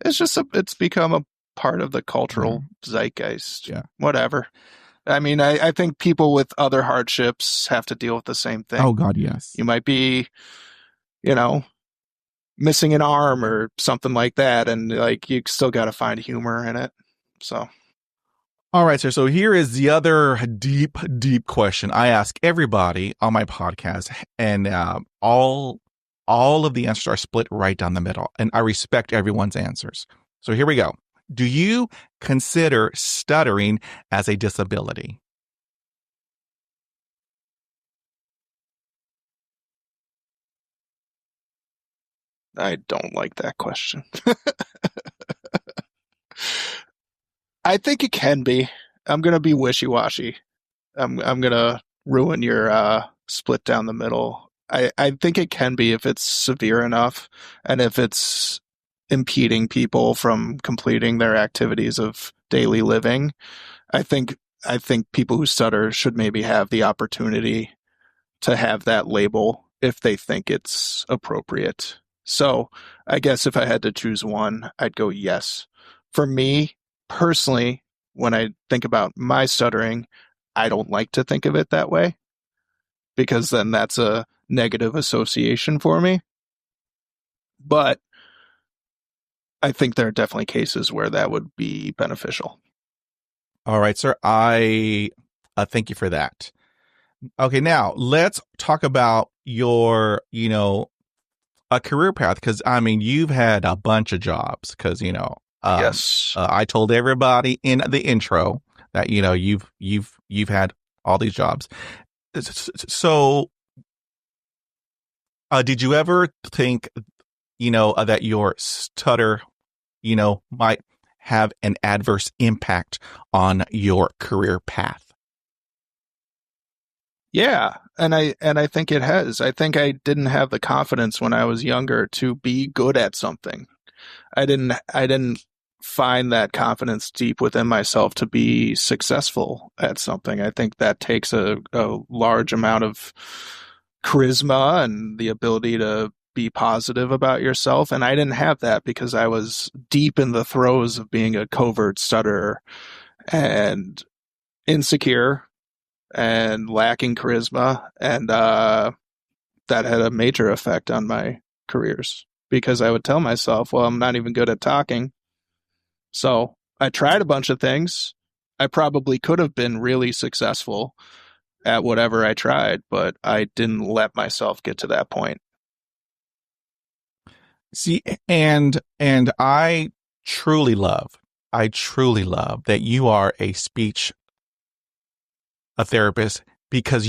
S2: it's become a part of the cultural zeitgeist.
S1: Yeah.
S2: Whatever. I mean, I think people with other hardships have to deal with the same thing.
S1: Oh God, yes.
S2: You might be, you know, missing an arm or something like that, and like you still got to find humor in it. So,
S1: all right, sir. So here is the other deep question I ask everybody on my podcast, and all of the answers are split right down the middle, and I respect everyone's answers. So here we go. Do you consider stuttering as a disability?
S2: I don't like that question. I think it can be. I'm gonna be wishy-washy. I'm gonna ruin your split down the middle. I think it can be if it's severe enough and if it's impeding people from completing their activities of daily living. I think people who stutter should maybe have the opportunity to have that label if they think it's appropriate. So I guess if I had to choose one, I'd go yes. For me personally, when I think about my stuttering, I don't like to think of it that way because then that's a negative association for me. But I think there are definitely cases where that would be beneficial.
S1: All right, sir. I thank you for that. Okay, now let's talk about your, a career path, because I mean, you've had a bunch of jobs. Because
S2: Yes.
S1: I told everybody in the intro that you've had all these jobs. So, did you ever think that your stutter might have an adverse impact on your career path?
S2: Yeah, and I think it has. I think I didn't have the confidence when I was younger to be good at something. I didn't find that confidence deep within myself to be successful at something. I think that takes a large amount of charisma and the ability to be positive about yourself. And I didn't have that because I was deep in the throes of being a covert stutterer and insecure and lacking charisma. And that had a major effect on my careers because I would tell myself, well, I'm not even good at talking. So I tried a bunch of things. I probably could have been really successful at whatever I tried, but I didn't let myself get to that point.
S1: See, and I truly love that you are a therapist, because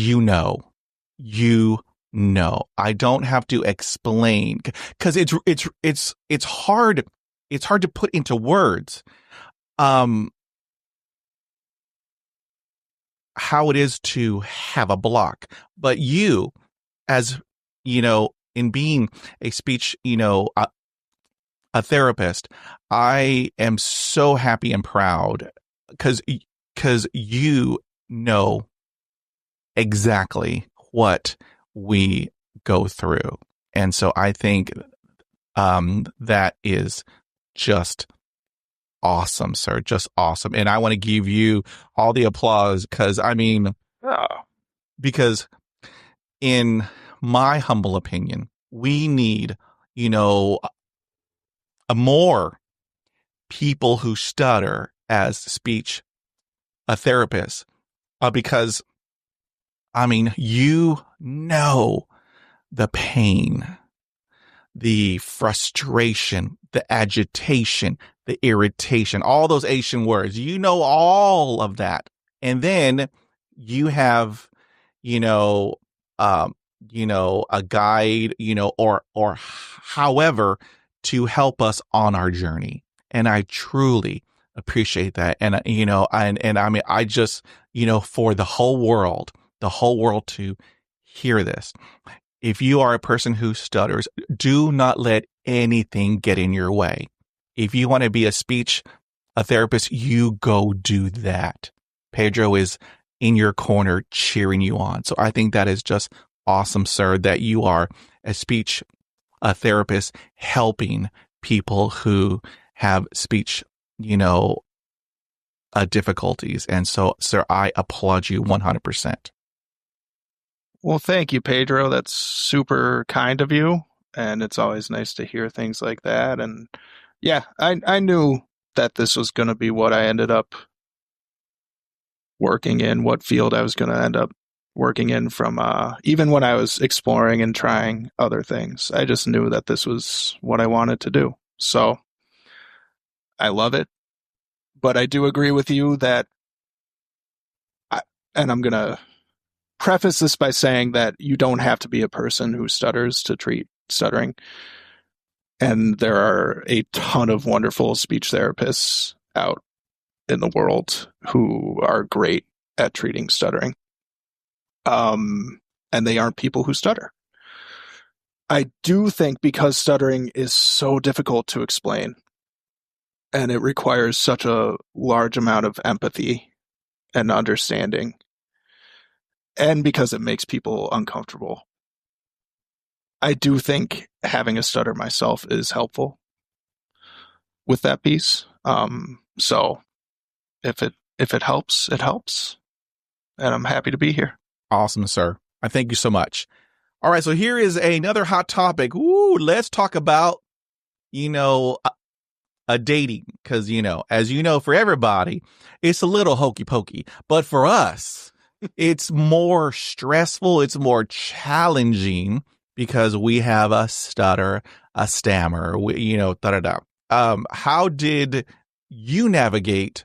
S1: I don't have to explain, because it's hard to put into words how it is to have a block. But you, as in being a speech a therapist, I am so happy and proud because you know exactly what we go through. And so I think that is just awesome, sir. Just awesome. And I want to give you all the applause because, I mean, because in my humble opinion, we need, more people who stutter as speech a therapist, because I mean, the pain, the frustration, the agitation, the irritation, all those Asian words, all of that. And then you have, a guide, or however, to help us on our journey. And I truly appreciate that. And, and I mean, I just, for the whole world to hear this, if you are a person who stutters, do not let anything get in your way. If you want to be a therapist, you go do that. Pedro is in your corner cheering you on. So I think that is just awesome, sir, that you are a therapist helping people who have speech, difficulties. And so, sir, I applaud you 100%.
S2: Well, thank you, Pedro. That's super kind of you. And it's always nice to hear things like that. And yeah, I knew that this was going to be what I ended up working in, what field I was going to end up working in from, even when I was exploring and trying other things. I just knew that this was what I wanted to do. So I love it. But I do agree with you that, and I'm going to preface this by saying that you don't have to be a person who stutters to treat stuttering. And there are a ton of wonderful speech therapists out in the world who are great at treating stuttering. And they aren't people who stutter. I do think because stuttering is so difficult to explain and it requires such a large amount of empathy and understanding, and because it makes people uncomfortable, I do think having a stutter myself is helpful with that piece. So if it helps, it helps. And I'm happy to be here.
S1: Awesome, sir. I thank you so much. All right, so here is another hot topic. Ooh, let's talk about, a dating. Because, as you know, for everybody, it's a little hokey pokey. But for us, it's more stressful. It's more challenging because we have a stutter, a stammer, da-da-da. How did you navigate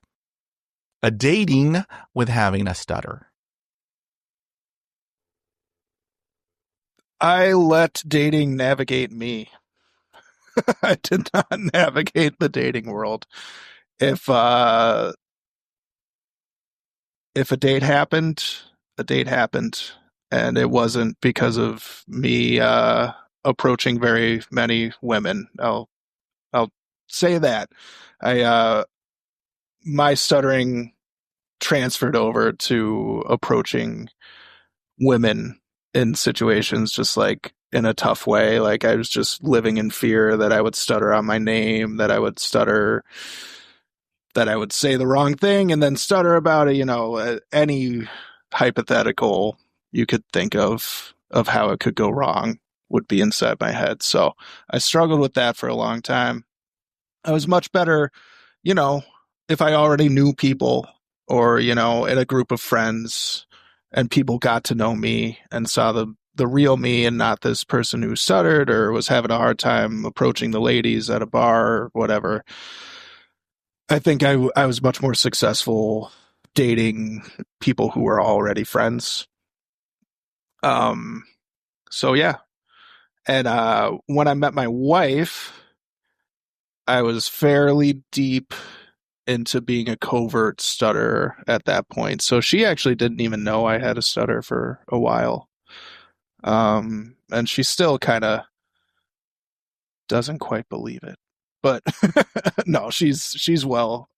S1: a dating with having a stutter?
S2: I let dating navigate me. I did not navigate the dating world. If a date happened, a date happened, and it wasn't because of me approaching very many women. I'll say that. My stuttering transferred over to approaching women in situations just like in a tough way. Like I was just living in fear that I would stutter on my name, that I would stutter, that I would say the wrong thing and then stutter about it, any hypothetical you could think of how it could go wrong would be inside my head. So I struggled with that for a long time. I was much better, if I already knew people or, in a group of friends and people got to know me and saw the real me and not this person who stuttered or was having a hard time approaching the ladies at a bar or whatever. I think I was much more successful dating people who were already friends. So yeah. And when I met my wife, I was fairly deep into being a covert stutterer at that point. So she actually didn't even know I had a stutter for a while. And she still kind of doesn't quite believe it. But no, she's well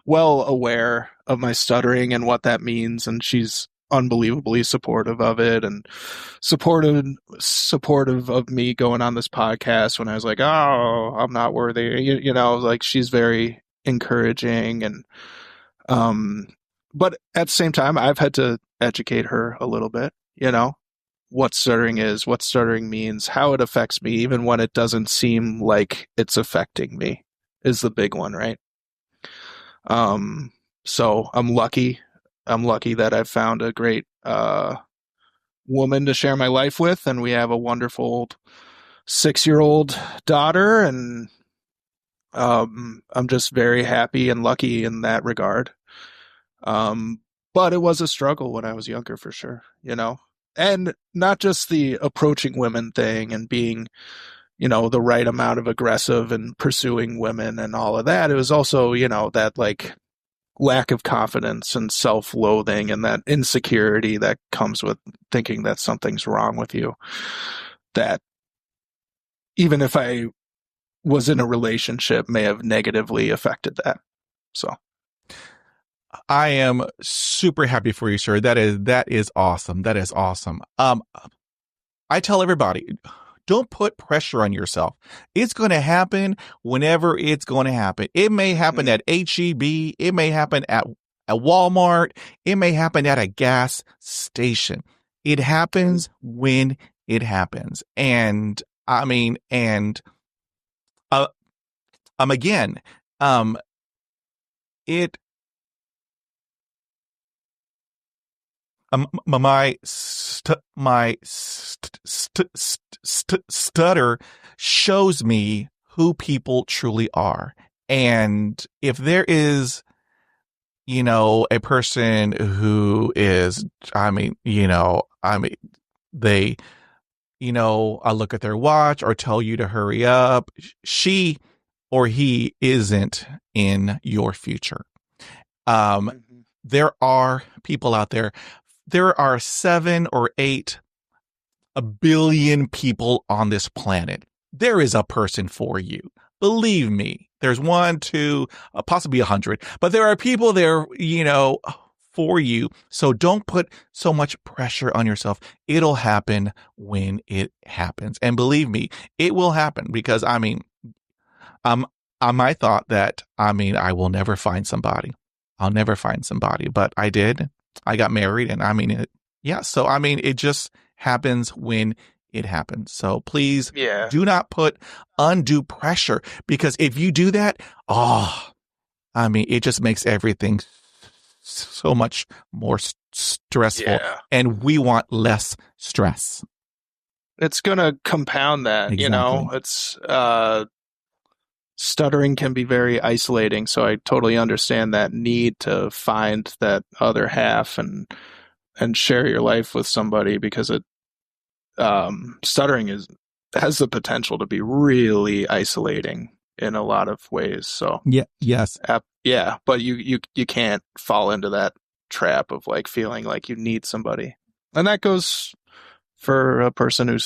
S2: aware of my stuttering and what that means, and she's unbelievably supportive of it and supportive of me going on this podcast when I was like, oh, I'm not worthy. Like she's very encouraging and but at the same time I've had to educate her a little bit, what stuttering is, what stuttering means, how it affects me, even when it doesn't seem like it's affecting me is the big one, right? So I'm lucky that I've found a great woman to share my life with, and we have a wonderful 6-year-old daughter, and I'm just very happy and lucky in that regard. But it was a struggle when I was younger for sure, and not just the approaching women thing and being, the right amount of aggressive and pursuing women and all of that. It was also, that like lack of confidence and self-loathing and that insecurity that comes with thinking that something's wrong with you, that even if I was in a relationship may have negatively affected that. So
S1: I am super happy for you, sir. That is awesome. That is awesome. I tell everybody, don't put pressure on yourself. It's going to happen whenever it's going to happen. It may happen at H-E-B. It may happen at Walmart. It may happen at a gas station. It happens when it happens. And I mean, again, it, my stutter shows me who people truly are. And if there is, a person who is, they, I look at their watch or tell you to hurry up, she or he isn't in your future. There are people out there. There are 7 or 8 billion people on this planet. There is a person for you. Believe me, there's 1, 2, possibly 100, but there are people there, for you. So don't put so much pressure on yourself. It'll happen when it happens. And believe me, it will happen because, I thought that, I will never find somebody. I'll never find somebody, but I did. I got married and so it just happens when it happens. So please do not put undue pressure, because if you do that, it just makes everything so much more stressful, and we want less stress.
S2: It's going to compound that,
S1: Exactly.
S2: it's, stuttering can be very isolating. So I totally understand that need to find that other half and share your life with somebody, because stuttering has the potential to be really isolating in a lot of ways. So
S1: yes.
S2: But you can't fall into that trap of like feeling like you need somebody. And that goes for a person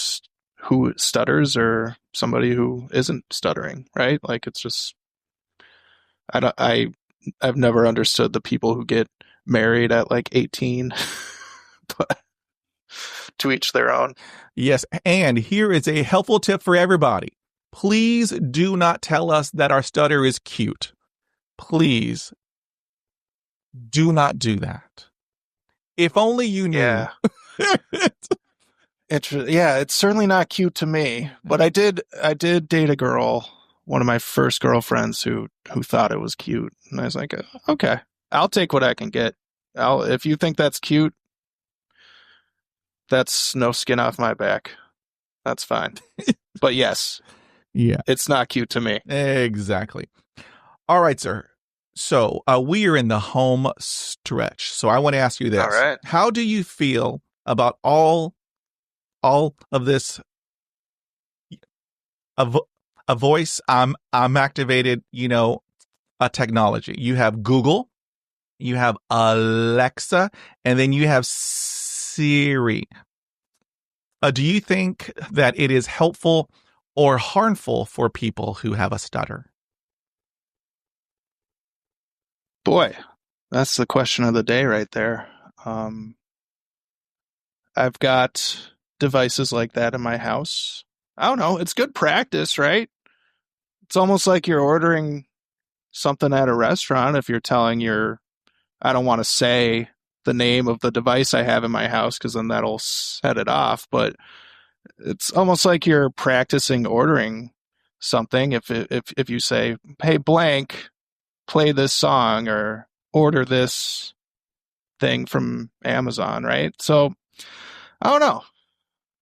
S2: who stutters or somebody who isn't stuttering, right? Like, it's just, I've never understood the people who get married at like 18, but to each their own.
S1: Yes. And here is a helpful tip for everybody. Please do not tell us that our stutter is cute. Please do not do that. If only you knew.
S2: Yeah. It's certainly not cute to me, but I did date a girl, one of my first girlfriends who thought it was cute. And I was like, okay, I'll take what I can get. If you think that's cute, that's no skin off my back. That's fine. But yes, it's not cute to me.
S1: Exactly. All right, sir. So we are in the home stretch. So I want to ask you this.
S2: All right.
S1: How do you feel about all of this a voice activated, a technology? You have Google, you have Alexa, and then you have Siri. Do you think that it is helpful or harmful for people who have a stutter?
S2: Boy, that's the question of the day right there. I've got devices like that in my house. I don't know. It's good practice, right? It's almost like you're ordering something at a restaurant. If you're telling I don't want to say the name of the device I have in my house, because then that'll set it off. But it's almost like you're practicing ordering something. If you say, hey, blank, play this song or order this thing from Amazon, right? So I don't know.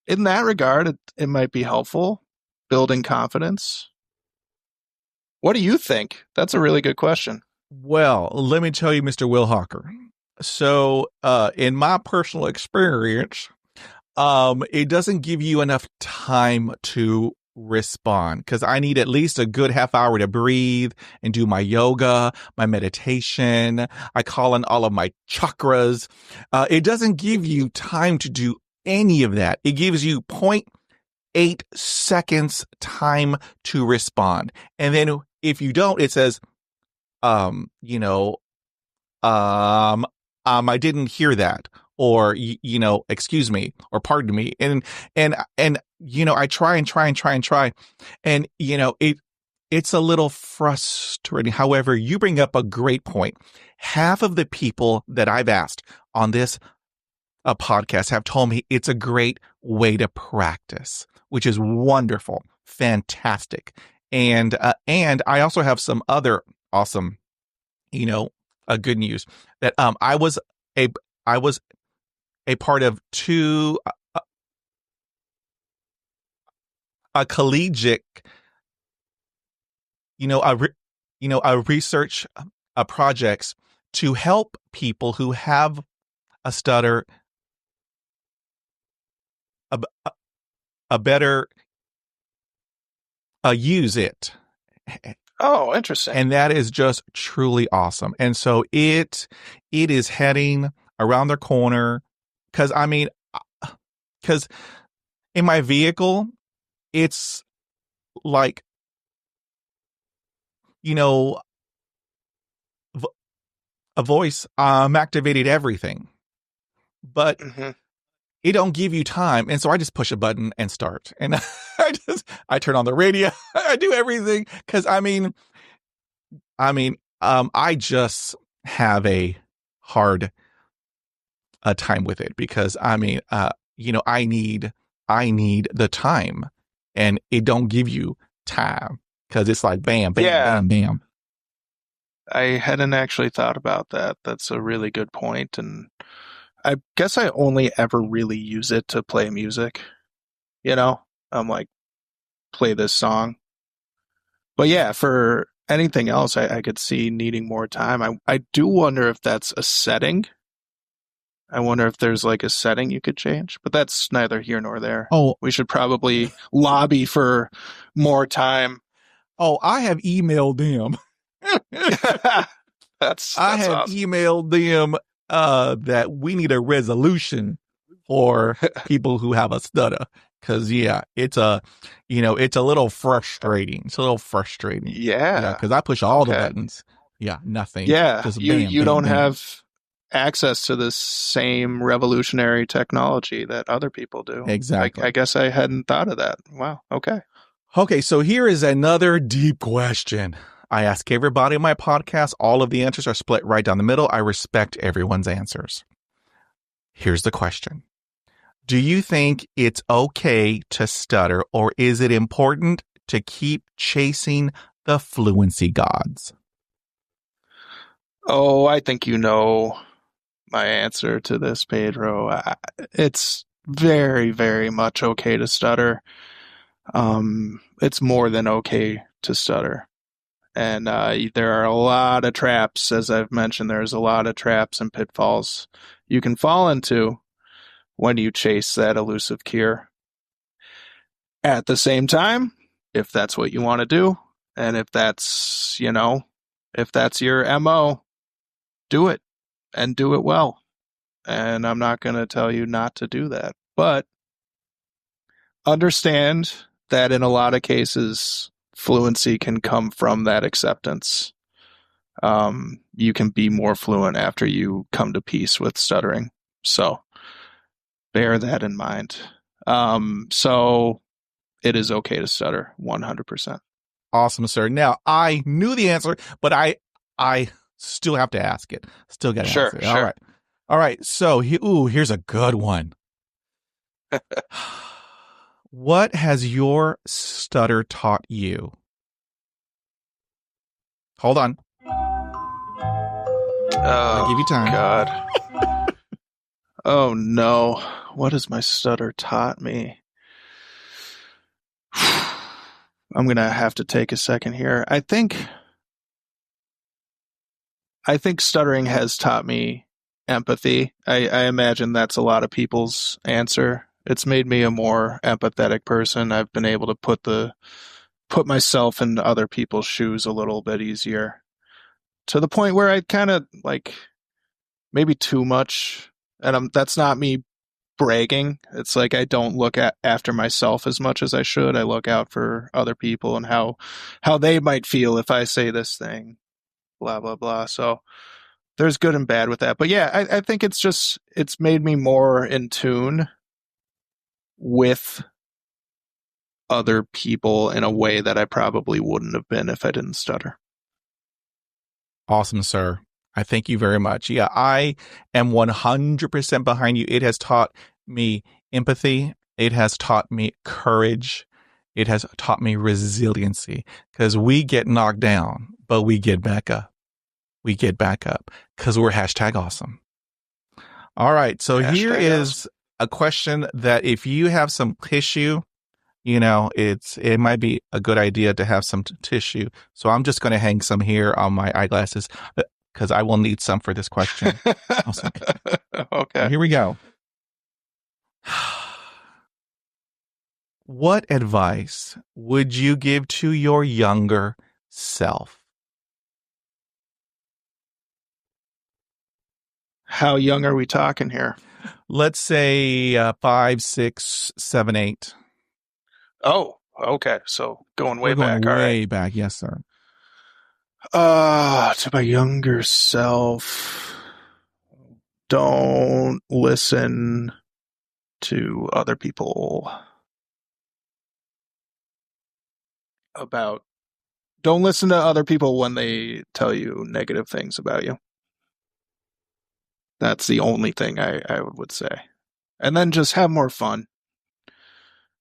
S2: In that regard, it might be helpful, building confidence. What do you think? That's a really good question.
S1: Well, let me tell you, Mr. Will Hocker. So, in my personal experience, it doesn't give you enough time to respond because I need at least a good half hour to breathe and do my yoga, my meditation. I call in all of my chakras. It doesn't give you time to do any of that. It gives you 0.8 seconds time to respond. And then if you don't, it says, I didn't hear that, or, excuse me, or pardon me. And, I try. And, it's a little frustrating. However, you bring up a great point. Half of the people that I've asked on this podcast have told me it's a great way to practice, which is wonderful, fantastic. And I also have some other awesome, good news that I was a part of two a collegiate, a research projects to help people who have a stutter a better use it.
S2: Oh, interesting.
S1: And that is just truly awesome. And so it is heading around the corner because in my vehicle, it's like, a voice activated everything, but it don't give you time. And so I just push a button and start. And I turn on the radio. I do everything because I just have a hard time with it because I need the time, and it don't give you time because it's like bam, bam, bam, bam.
S2: I hadn't actually thought about that. That's a really good point, and I guess I only ever really use it to play music. I'm like, play this song. But yeah, for anything else, I could see needing more time. I do wonder if that's a setting. I wonder if there's like a setting you could change, but that's neither here nor there.
S1: Oh,
S2: we should probably lobby for more time.
S1: Oh, I have emailed them.
S2: That's
S1: I have
S2: awesome.
S1: emailed them that we need a resolution for people who have a stutter. Because it's a little frustrating. It's a little frustrating.
S2: Yeah.
S1: Because I push all the buttons. Yeah, nothing.
S2: Yeah,
S1: just
S2: you don't have access to the same revolutionary technology that other people do.
S1: Exactly.
S2: I guess I hadn't thought of that. Wow. Okay.
S1: Okay, so here is another deep question. I ask everybody on my podcast. All of the answers are split right down the middle. I respect everyone's answers. Here's the question. Do you think it's okay to stutter, or is it important to keep chasing the fluency gods?
S2: Oh, I think you know my answer to this, Pedro. It's very, very much okay to stutter. It's more than okay to stutter. And there are a lot of traps, as I've mentioned, there's a lot of traps and pitfalls you can fall into when you chase that elusive cure. At the same time, if that's what you want to do, and if that's your MO, do it and do it well. And I'm not going to tell you not to do that, but understand that in a lot of cases, fluency can come from that acceptance. You can be more fluent after you come to peace with stuttering. So bear that in mind. So it is okay to stutter 100%.
S1: Awesome, sir. Now, I knew the answer, but I still have to ask it. Still got to ask it.
S2: Sure.
S1: All right. So, here's a good one. What has your stutter taught you? Hold on. I'll give you time.
S2: God. Oh, no. What has my stutter taught me? I'm going to have to take a second here. I think stuttering has taught me empathy. I imagine that's a lot of people's answer. It's made me a more empathetic person. I've been able to put myself in other people's shoes a little bit easier, to the point where I kind of like maybe too much. And that's not me bragging. It's like I don't look at after myself as much as I should. I look out for other people and how they might feel if I say this thing, blah blah blah. So there's good and bad with that. But yeah, I think it's made me more in tune with other people in a way that I probably wouldn't have been if I didn't stutter.
S1: Awesome, sir. I thank you very much. Yeah, I am 100% behind you. It has taught me empathy. It has taught me courage. It has taught me resiliency, because we get knocked down, but we get back up. We get back up because we're #awesome. All right. So here is a question that if you have some tissue, it might be a good idea to have some tissue. So I'm just going to hang some here on my eyeglasses because I will need some for this question. Awesome.
S2: Okay.
S1: Here we go. What advice would you give to your younger self?
S2: How young are we talking here?
S1: Let's say 5, 6, 7, 8.
S2: Oh, okay. So going way back.
S1: Way
S2: all right.
S1: back. Yes, sir.
S2: To my younger self, don't listen to other people don't listen to other people when they tell you negative things about you. That's the only thing I would say. And then just have more fun.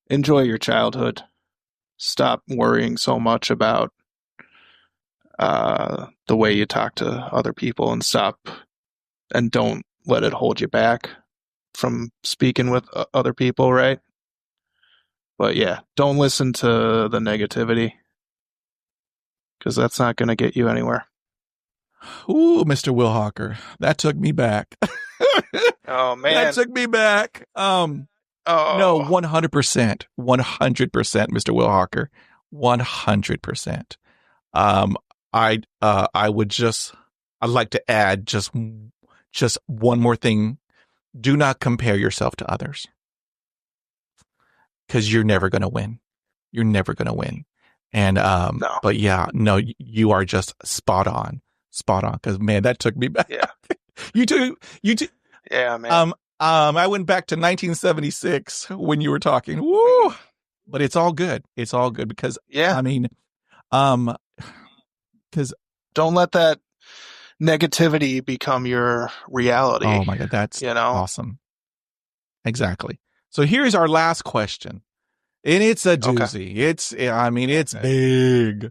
S2: Enjoy your childhood. Stop worrying so much about the way you talk to other people, and don't let it hold you back from speaking with other people, right? But yeah, don't listen to the negativity, because that's not going to get you anywhere.
S1: Ooh, Mr. Will Hocker, that took me back.
S2: Oh man,
S1: that took me back. No, 100%, 100%, Mr. Will Hocker, 100%. I'd like to add just one more thing. Do not compare yourself to others, because you're never going to win. You're never going to win. And,
S2: no.
S1: But yeah, no, you are just spot on. Cause man, that took me back.
S2: Yeah.
S1: You too.
S2: Yeah, man.
S1: I went back to 1976 when you were talking. Woo! But it's all good. It's all good because,
S2: yeah.
S1: I mean, because
S2: don't let that negativity become your reality.
S1: Oh my God. That's awesome. Exactly. So here's our last question. And it's a doozy. Okay. It's big.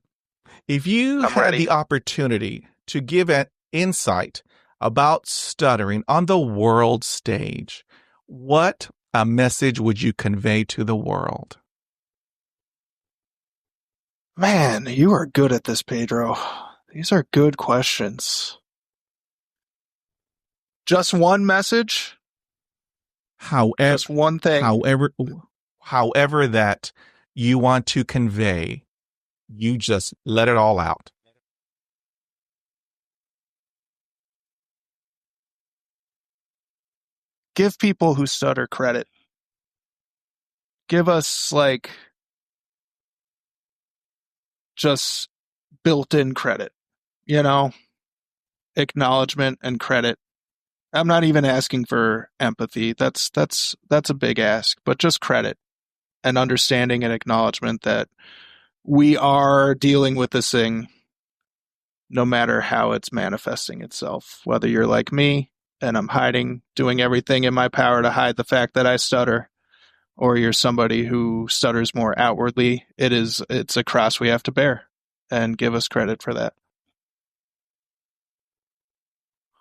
S1: If you had the opportunity to give an insight about stuttering on the world stage, what a message would you convey to the world?
S2: Man, you are good at this, Pedro. These are good questions. Just one message? Just one thing.
S1: However that you want to convey, you just let it all out.
S2: Give people who stutter credit. Give us just built-in credit, acknowledgement and credit. I'm not even asking for empathy. That's a big ask, but just credit and understanding and acknowledgement that we are dealing with this thing no matter how it's manifesting itself. Whether you're like me and I'm doing everything in my power to hide the fact that I stutter, or you're somebody who stutters more outwardly, it's a cross we have to bear, and give us credit for that.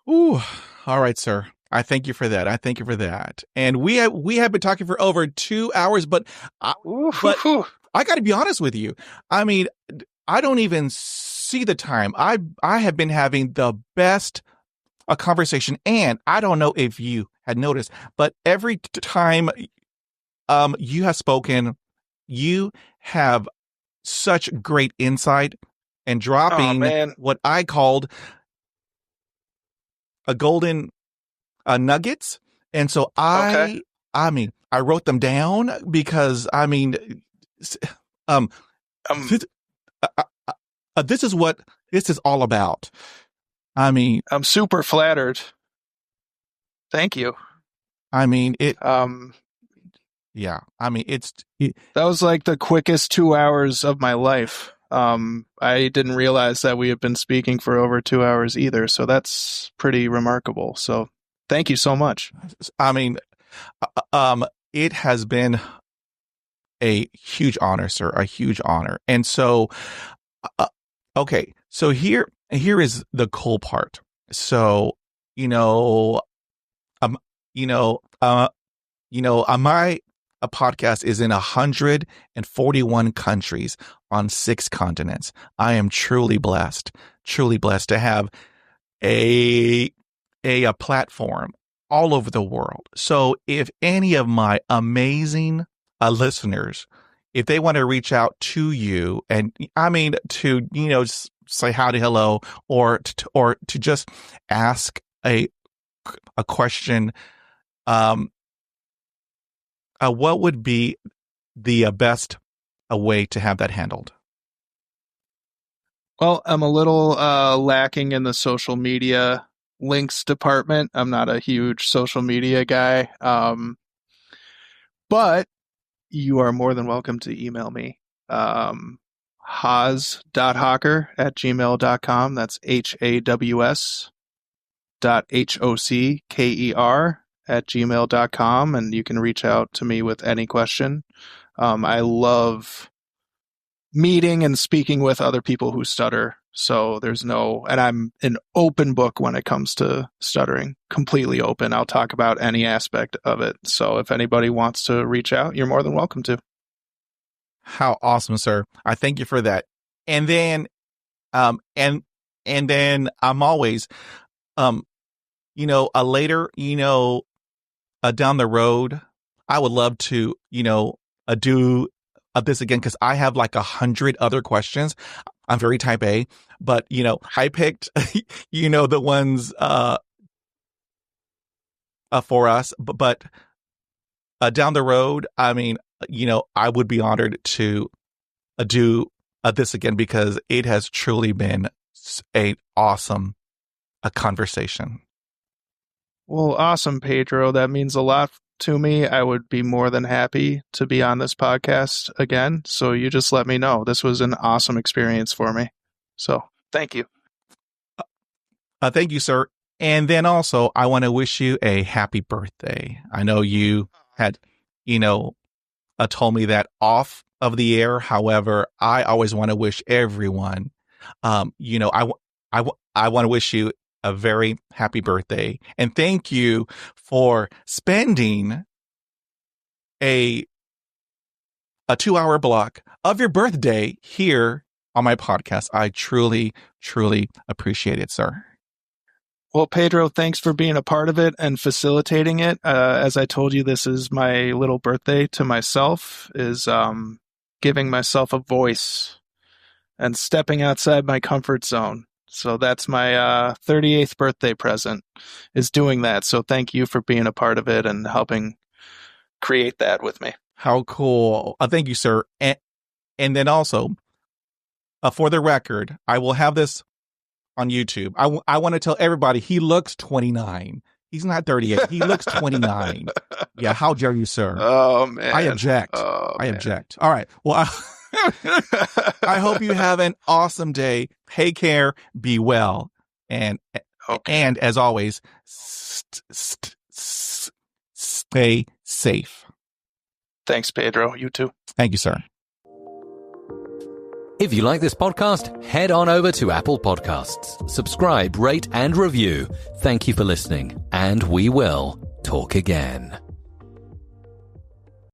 S1: Ooh, all right, sir. I thank you for that. And we have been talking for over 2 hours, but I got to be honest with you. I mean, I don't even see the time. I have been having the best conversation, and I don't know if you had noticed, but every time you have spoken. You have such great insight and dropping what I called a golden nuggets. And so I mean, I wrote them down because I mean, this is what this is all about. I mean,
S2: I'm super flattered. Thank you.
S1: I mean, yeah. I mean,
S2: that was like the quickest 2 hours of my life. I didn't realize that we have been speaking for over 2 hours either. So that's pretty remarkable. So thank you so much.
S1: I mean, it has been a huge honor, sir, a huge honor. And so, okay. So here is the cool part. So, my podcast is in 141 countries on 6 continents. I am truly blessed to have a platform all over the world. So if any of my amazing listeners, if they want to reach out to you and I mean, to, just say howdy, hello, or to just ask a question, what would be the best way to have that handled?
S2: Well, I'm a little lacking in the social media links department. I'm not a huge social media guy. But you are more than welcome to email me. Haws.hocker@gmail.com. That's HAWS.HOCKER@gmail.com. And you can reach out to me with any question. I love meeting and speaking with other people who stutter. So and I'm an open book when it comes to stuttering, completely open. I'll talk about any aspect of it. So if anybody wants to reach out, you're more than welcome to.
S1: How awesome, sir. I thank you for that. And then, and then I'm always, later, down the road, I would love to, do this again, because I have like 100 other questions. I'm very type A, but I picked, the ones for us. But down the road, I mean, I would be honored to do this again because it has truly been an awesome conversation.
S2: Well, awesome, Pedro. That means a lot to me. I would be more than happy to be on this podcast again. So you just let me know. This was an awesome experience for me. So thank you.
S1: Thank you, sir. And then also, I want to wish you a happy birthday. I know you had, told me that off of the air. However, I always want to wish everyone, I want to wish you a very happy birthday. And thank you for spending a 2-hour block of your birthday here on my podcast. I truly, truly appreciate it, sir.
S2: Well, Pedro, thanks for being a part of it and facilitating it. As I told you, this is my little birthday to myself, is giving myself a voice and stepping outside my comfort zone. So that's my 38th birthday present, is doing that. So thank you for being a part of it and helping create that with me.
S1: How cool. Thank you, sir. And then also, for the record, I will have this on YouTube. I want to tell everybody he looks 29. He's not 38. He looks 29. Yeah, how dare you, sir?
S2: Oh, man.
S1: I object. I object. All right. Well, I hope you have an awesome day. Take care. Be well. And as always, stay safe.
S2: Thanks, Pedro. You too.
S1: Thank you, sir.
S3: If you like this podcast, head on over to Apple Podcasts. Subscribe, rate, and review. Thank you for listening, and we will talk again.